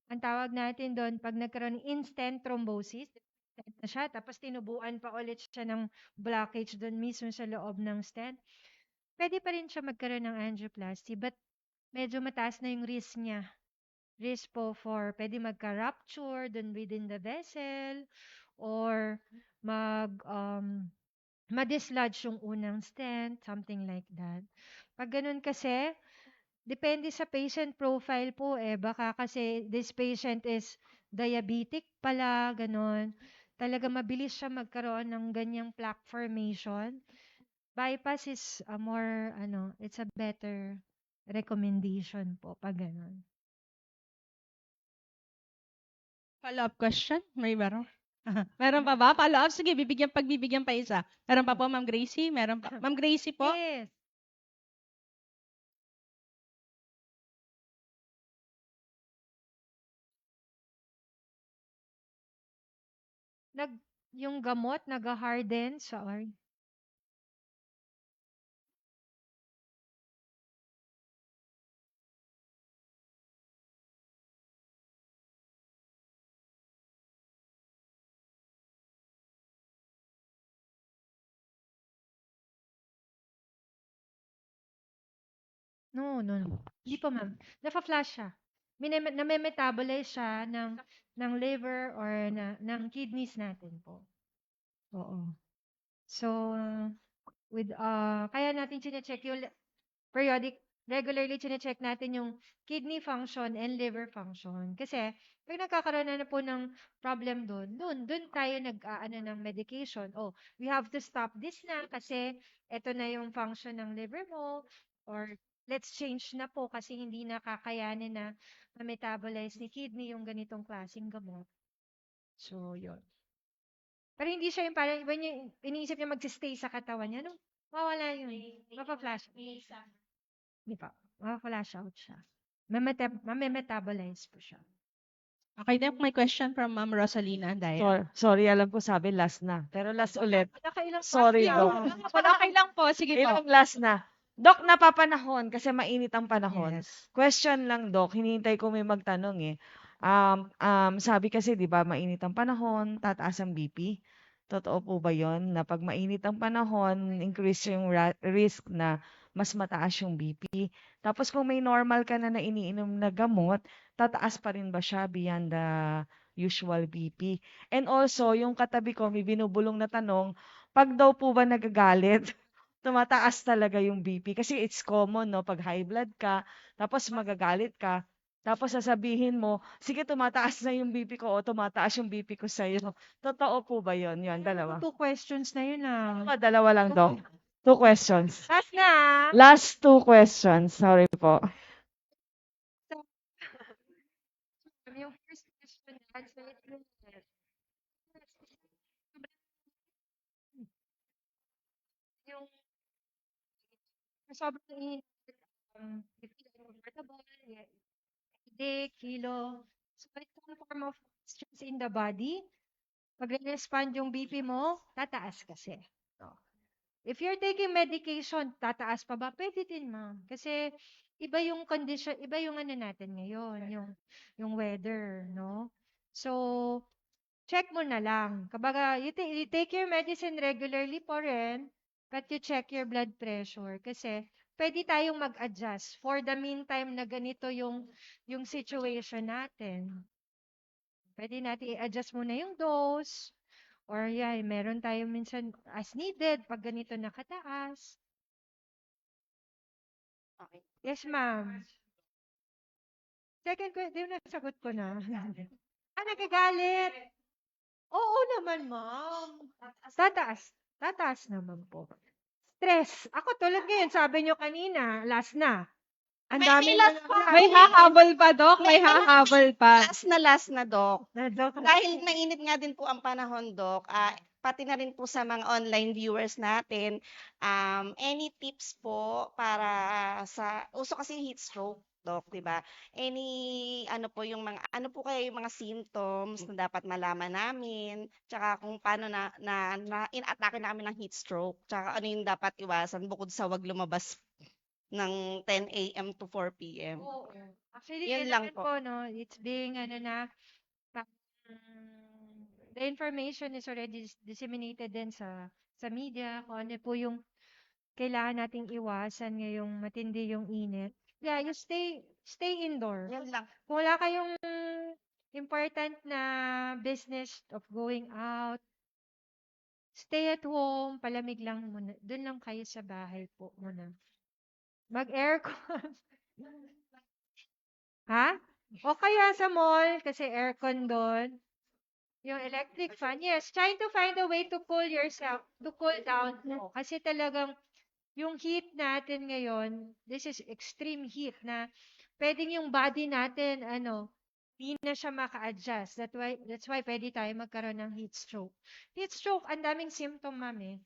[SPEAKER 4] ang tawag natin doon, pag nagkaroon ng instant thrombosis, stent na siya, tapos tinubuan pa ulit siya ng blockage doon mismo sa loob ng stent, pwede pa rin siya magkaroon ng angioplasty, but medyo mataas na yung risk niya. Risk po pwede magka-rupture doon within the vessel, or ma-dislodge yung unang stent, something like that. Pag ganun kasi, depende sa patient profile po eh. Baka kasi this patient is diabetic pala, ganun. Talaga mabilis siya magkaroon ng ganyang plaque formation. Bypass is it's a better recommendation po pag ganun.
[SPEAKER 1] Follow-up question? May meron? Meron pa ba? Follow-up? Sige, pagbibigyan pa isa. Meron pa po, Ma'am Gracie? Meron pa. Ma'am Gracie po?
[SPEAKER 4] Yes. yung gamot nag-harden sa No, no, no. Hindi po, ma'am. Nafa-flash siya. Name-metabolize siya ng liver or ng kidneys natin po. Oo. So, kaya natin chine-check yung regularly chine-check natin yung kidney function and liver function. Kasi, pag nagkakaroon na po ng problem doon tayo nag-aano ng medication. Oh, we have to stop this na kasi eto na yung function ng liver mo, or let's change na po kasi hindi na kakayanin na ma-metabolize ni kidney yung ganitong klaseng gamot. So, yun. Pero hindi siya yung parang, when yung iniisip niya magsistay sa katawan niya, no? Mawala yun. Mapa-flash. Di ba? Mapa-flash out siya. Mame-metabolize po siya.
[SPEAKER 1] Okay, then may question from Ma'am Rosalina Andaya.
[SPEAKER 3] Sorry, alam ko sabi last na. Pero last ulit.
[SPEAKER 4] Nakailang
[SPEAKER 3] Sorry,
[SPEAKER 4] question.
[SPEAKER 3] Doc.
[SPEAKER 1] Okay lang po, sige po.
[SPEAKER 3] Ilang last na. Doc, napapanahon kasi mainit ang panahon.
[SPEAKER 1] Yes.
[SPEAKER 3] Question lang, Doc. Hinihintay ko may magtanong eh. Sabi kasi, di ba, mainit ang panahon, tataas ang BP. Totoo po ba yon na pag mainit ang panahon, increase yung risk na mas mataas yung BP? Tapos kung may normal ka na iniinom na gamot, tataas pa rin ba siya beyond the usual BP? And also, yung katabi ko, may binubulong na tanong, pag daw po ba nagagalit, tumataas talaga yung BP. Kasi it's common, no? Pag high blood ka, tapos magagalit ka, tapos sasabihin mo, sige, tumataas na yung BP ko o tumataas yung BP ko sa'yo. Totoo po ba yun? Yun, dalawa.
[SPEAKER 4] 2 questions na yun ah.
[SPEAKER 3] Dalawa lang, Doc. 2 questions.
[SPEAKER 4] Last na ah.
[SPEAKER 3] Last 2 questions. Sorry po.
[SPEAKER 4] Yung first question, answer it na. Yung sobrang init, you feel uncomfortable, day, kilo. So, it's one form of stress in the body. Pag respond yung BP mo, tataas kasi. No. If you're taking medication, tataas pa ba? Pwede din, ma'am. Kasi iba yung condition, iba yung ano natin ngayon, yung weather, no? So, check mo na lang. Kabaga, you take your medicine regularly po rin, but you check your blood pressure. Kasi, pwede tayong mag-adjust for the meantime na ganito yung situation natin. Pwede natin i-adjust muna yung dose. Or meron tayo minsan as needed pag ganito nakataas.
[SPEAKER 5] Okay.
[SPEAKER 4] Yes, ma'am. Second question, di ba nasagot ko na? Nagagalit. Oo naman, ma'am. Tataas. Tataas naman po. Stress. Ako tulad ngayon, sabi nyo kanina, last na. Ang
[SPEAKER 5] May
[SPEAKER 4] dami
[SPEAKER 5] last
[SPEAKER 4] na
[SPEAKER 5] pa.
[SPEAKER 1] May hahabol pa, Doc. May hahabol pa.
[SPEAKER 5] Last na, Doc.
[SPEAKER 4] Doc.
[SPEAKER 5] Dahil mainit nga din po ang panahon, Doc, pati na rin po sa mga online viewers natin, any tips po para uso kasi yung heat stroke, Doc, di ba? Ano po kaya yung mga symptoms na dapat malaman namin, tsaka kung paano na in-atake na kami ng heat stroke, tsaka ano yung dapat iwasan bukod sa wag lumabas ng 10 a.m. to 4 p.m.
[SPEAKER 4] Oo. Actually,
[SPEAKER 5] Yun
[SPEAKER 4] yun
[SPEAKER 5] lang
[SPEAKER 4] naman
[SPEAKER 5] po.
[SPEAKER 4] po, no? It's being, the information is already disseminated din sa media, kung ano po yung kailangan nating iwasan ngayong matindi yung init. Yeah, you stay indoor.
[SPEAKER 5] Yun lang.
[SPEAKER 4] Kung wala kayong important na business of going out, stay at home, palamig lang muna. Doon lang kayo sa bahay po muna. Mag-aircon. Ha? O kaya sa mall, kasi aircon doon. Yung electric fan, yes, trying to find a way to cool yourself, to cool down po. Kasi talagang yung heat natin ngayon, this is extreme heat na pwedeng yung body natin, hindi na siya maka-adjust. That's why pwede tayo magkaroon ng heat stroke. Heat stroke, ang daming symptom, ma'am eh.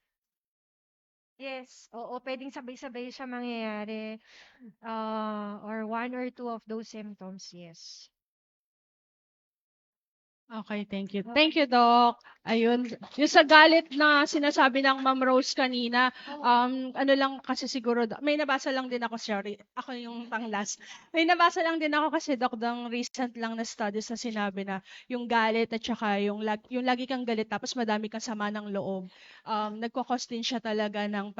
[SPEAKER 4] Yes, oo, pwedeng sabay-sabay siya mangyayari. Or one or two of those symptoms, yes.
[SPEAKER 1] Okay, thank you. Thank you, Doc. Ayun, yung sa galit na sinasabi ng Ma'am Rose kanina, ano lang kasi siguro, may nabasa lang din ako, sorry, ako yung pang-last. May nabasa lang din ako kasi, Doc, ng recent lang na studies na sinabi na yung galit at saka yung lagi kang galit tapos madami kang sama ng loob, nagkakos din siya talaga ng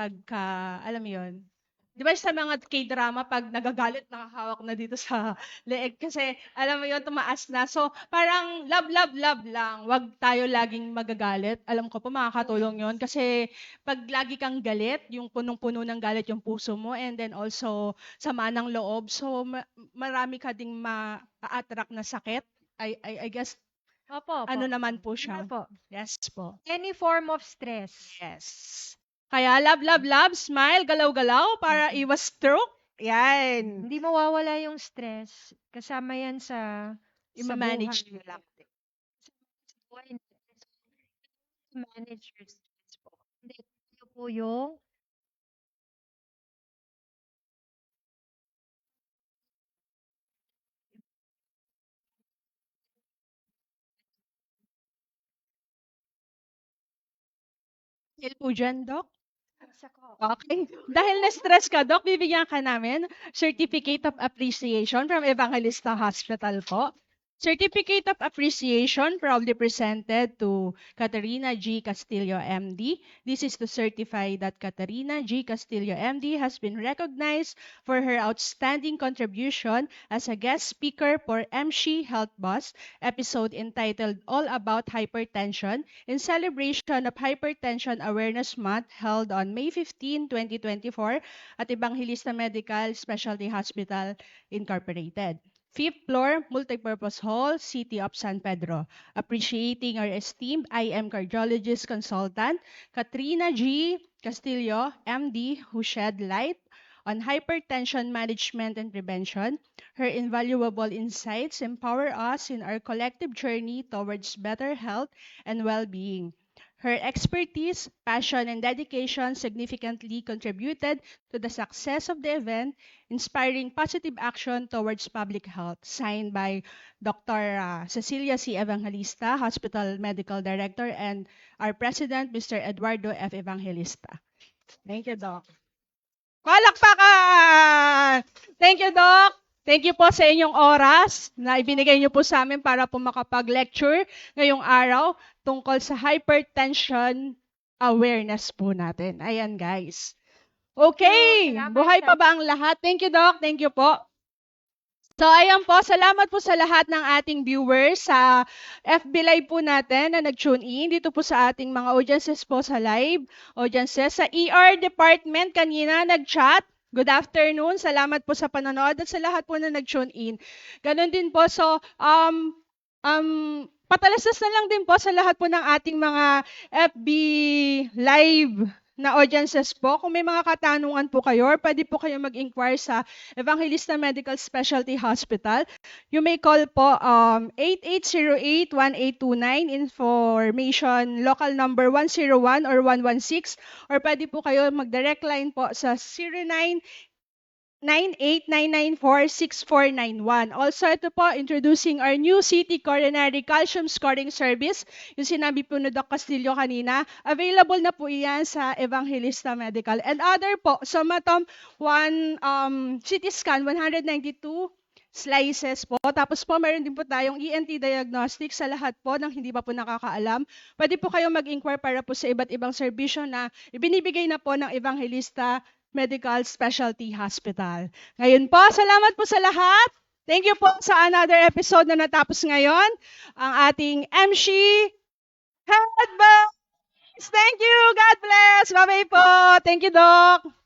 [SPEAKER 1] alam mo yun, di ba sa mga K-drama, pag nagagalit, nakahawak na dito sa leeg kasi, alam mo yun, tumaas na. So, parang love, love, love lang. Wag tayo laging magagalit. Alam ko po, makakatulong yun. Kasi, pag lagi kang galit, yung punong-puno ng galit yung puso mo, and then also, sama ng loob. So, marami ka ding ma-attract na sakit. I guess,
[SPEAKER 4] Opo,
[SPEAKER 1] ano
[SPEAKER 4] opo.
[SPEAKER 1] naman po siya.
[SPEAKER 4] Opo.
[SPEAKER 1] Yes po.
[SPEAKER 4] Any form of stress.
[SPEAKER 1] Yes. Kaya love, love, love, smile, galaw-galaw para iwas stroke. Yan.
[SPEAKER 4] Hindi mawawala yung stress. Kasama yan sa
[SPEAKER 1] I-manage
[SPEAKER 4] buhay.
[SPEAKER 1] nyo lang.
[SPEAKER 4] Sa buhay natin. To manage your stress po. Hindi, ito po yung
[SPEAKER 1] Dahil po dyan, Doc.
[SPEAKER 4] isa ko.
[SPEAKER 1] Okay. Dahil na-stress ka, Doc, bibigyan ka namin Certificate of Appreciation from Evangelista Hospital po. Certificate of Appreciation proudly presented to Catarina G. Castillo, MD. This is to certify that Catarina G. Castillo, MD has been recognized for her outstanding contribution as a guest speaker for MC Health Bus episode entitled All About Hypertension in celebration of Hypertension Awareness Month held on May 15, 2024 at Evangelista Medical Specialty Hospital Incorporated. 5th floor, multipurpose hall, City of San Pedro. Appreciating our esteemed IM cardiologist consultant, Katrina G. Castillo, MD, who shed light on hypertension management and prevention. Her invaluable insights empower us in our collective journey towards better health and well-being. Her expertise, passion, and dedication significantly contributed to the success of the event, inspiring positive action towards public health. Signed by Dr. Cecilia C. Evangelista, Hospital Medical Director, and our President, Mr. Eduardo F. Evangelista. Thank you, Doc. Palakpakan! Thank you, Doc. Thank you po sa inyong oras na ibinigay niyo po sa amin para po makapag-lecture ngayong araw tungkol sa hypertension awareness po natin. Ayan, guys. Okay.
[SPEAKER 4] Salamat,
[SPEAKER 1] Buhay pa
[SPEAKER 4] sir.
[SPEAKER 1] ba ang lahat? Thank you, Doc. Thank you po. So, ayan po. Salamat po sa lahat ng ating viewers sa FB Live po natin na nag-tune in. Dito po sa ating mga audiences po sa live. Audiences. Sa ER department kanina nag-chat. Good afternoon. Salamat po sa panonood at sa lahat po na nag-tune in. Ganon din po. So, patalastas na lang din po sa lahat po ng ating mga FB Live na audiences po. Kung may mga katanungan po kayo, or pwede po kayo mag-inquire sa Evangelista Medical Specialty Hospital. You may call po 8808-1829, information local number 101 or 116, or pwede po kayo mag-direct line po sa 0998-994-6491. Also, ito po, introducing our new City Coronary Calcium Scoring Service. Yung sinabi po ni Doc Castillo kanina, available na po iyan sa Evangelista Medical. And other po, sa Matom, CT scan, 192 slices po. Tapos po, meron din po tayong ENT diagnostic sa lahat po ng hindi pa po nakakaalam. Pwede po kayo mag-inquire para po sa iba't ibang serbisyo na ibinibigay na po ng Evangelista Medical Specialty Hospital. Ngayon po, salamat po sa lahat. Thank you po sa another episode na natapos ngayon. Ang ating MC Health Bus. Thank you. God bless. Bye-bye po. Thank you, Doc.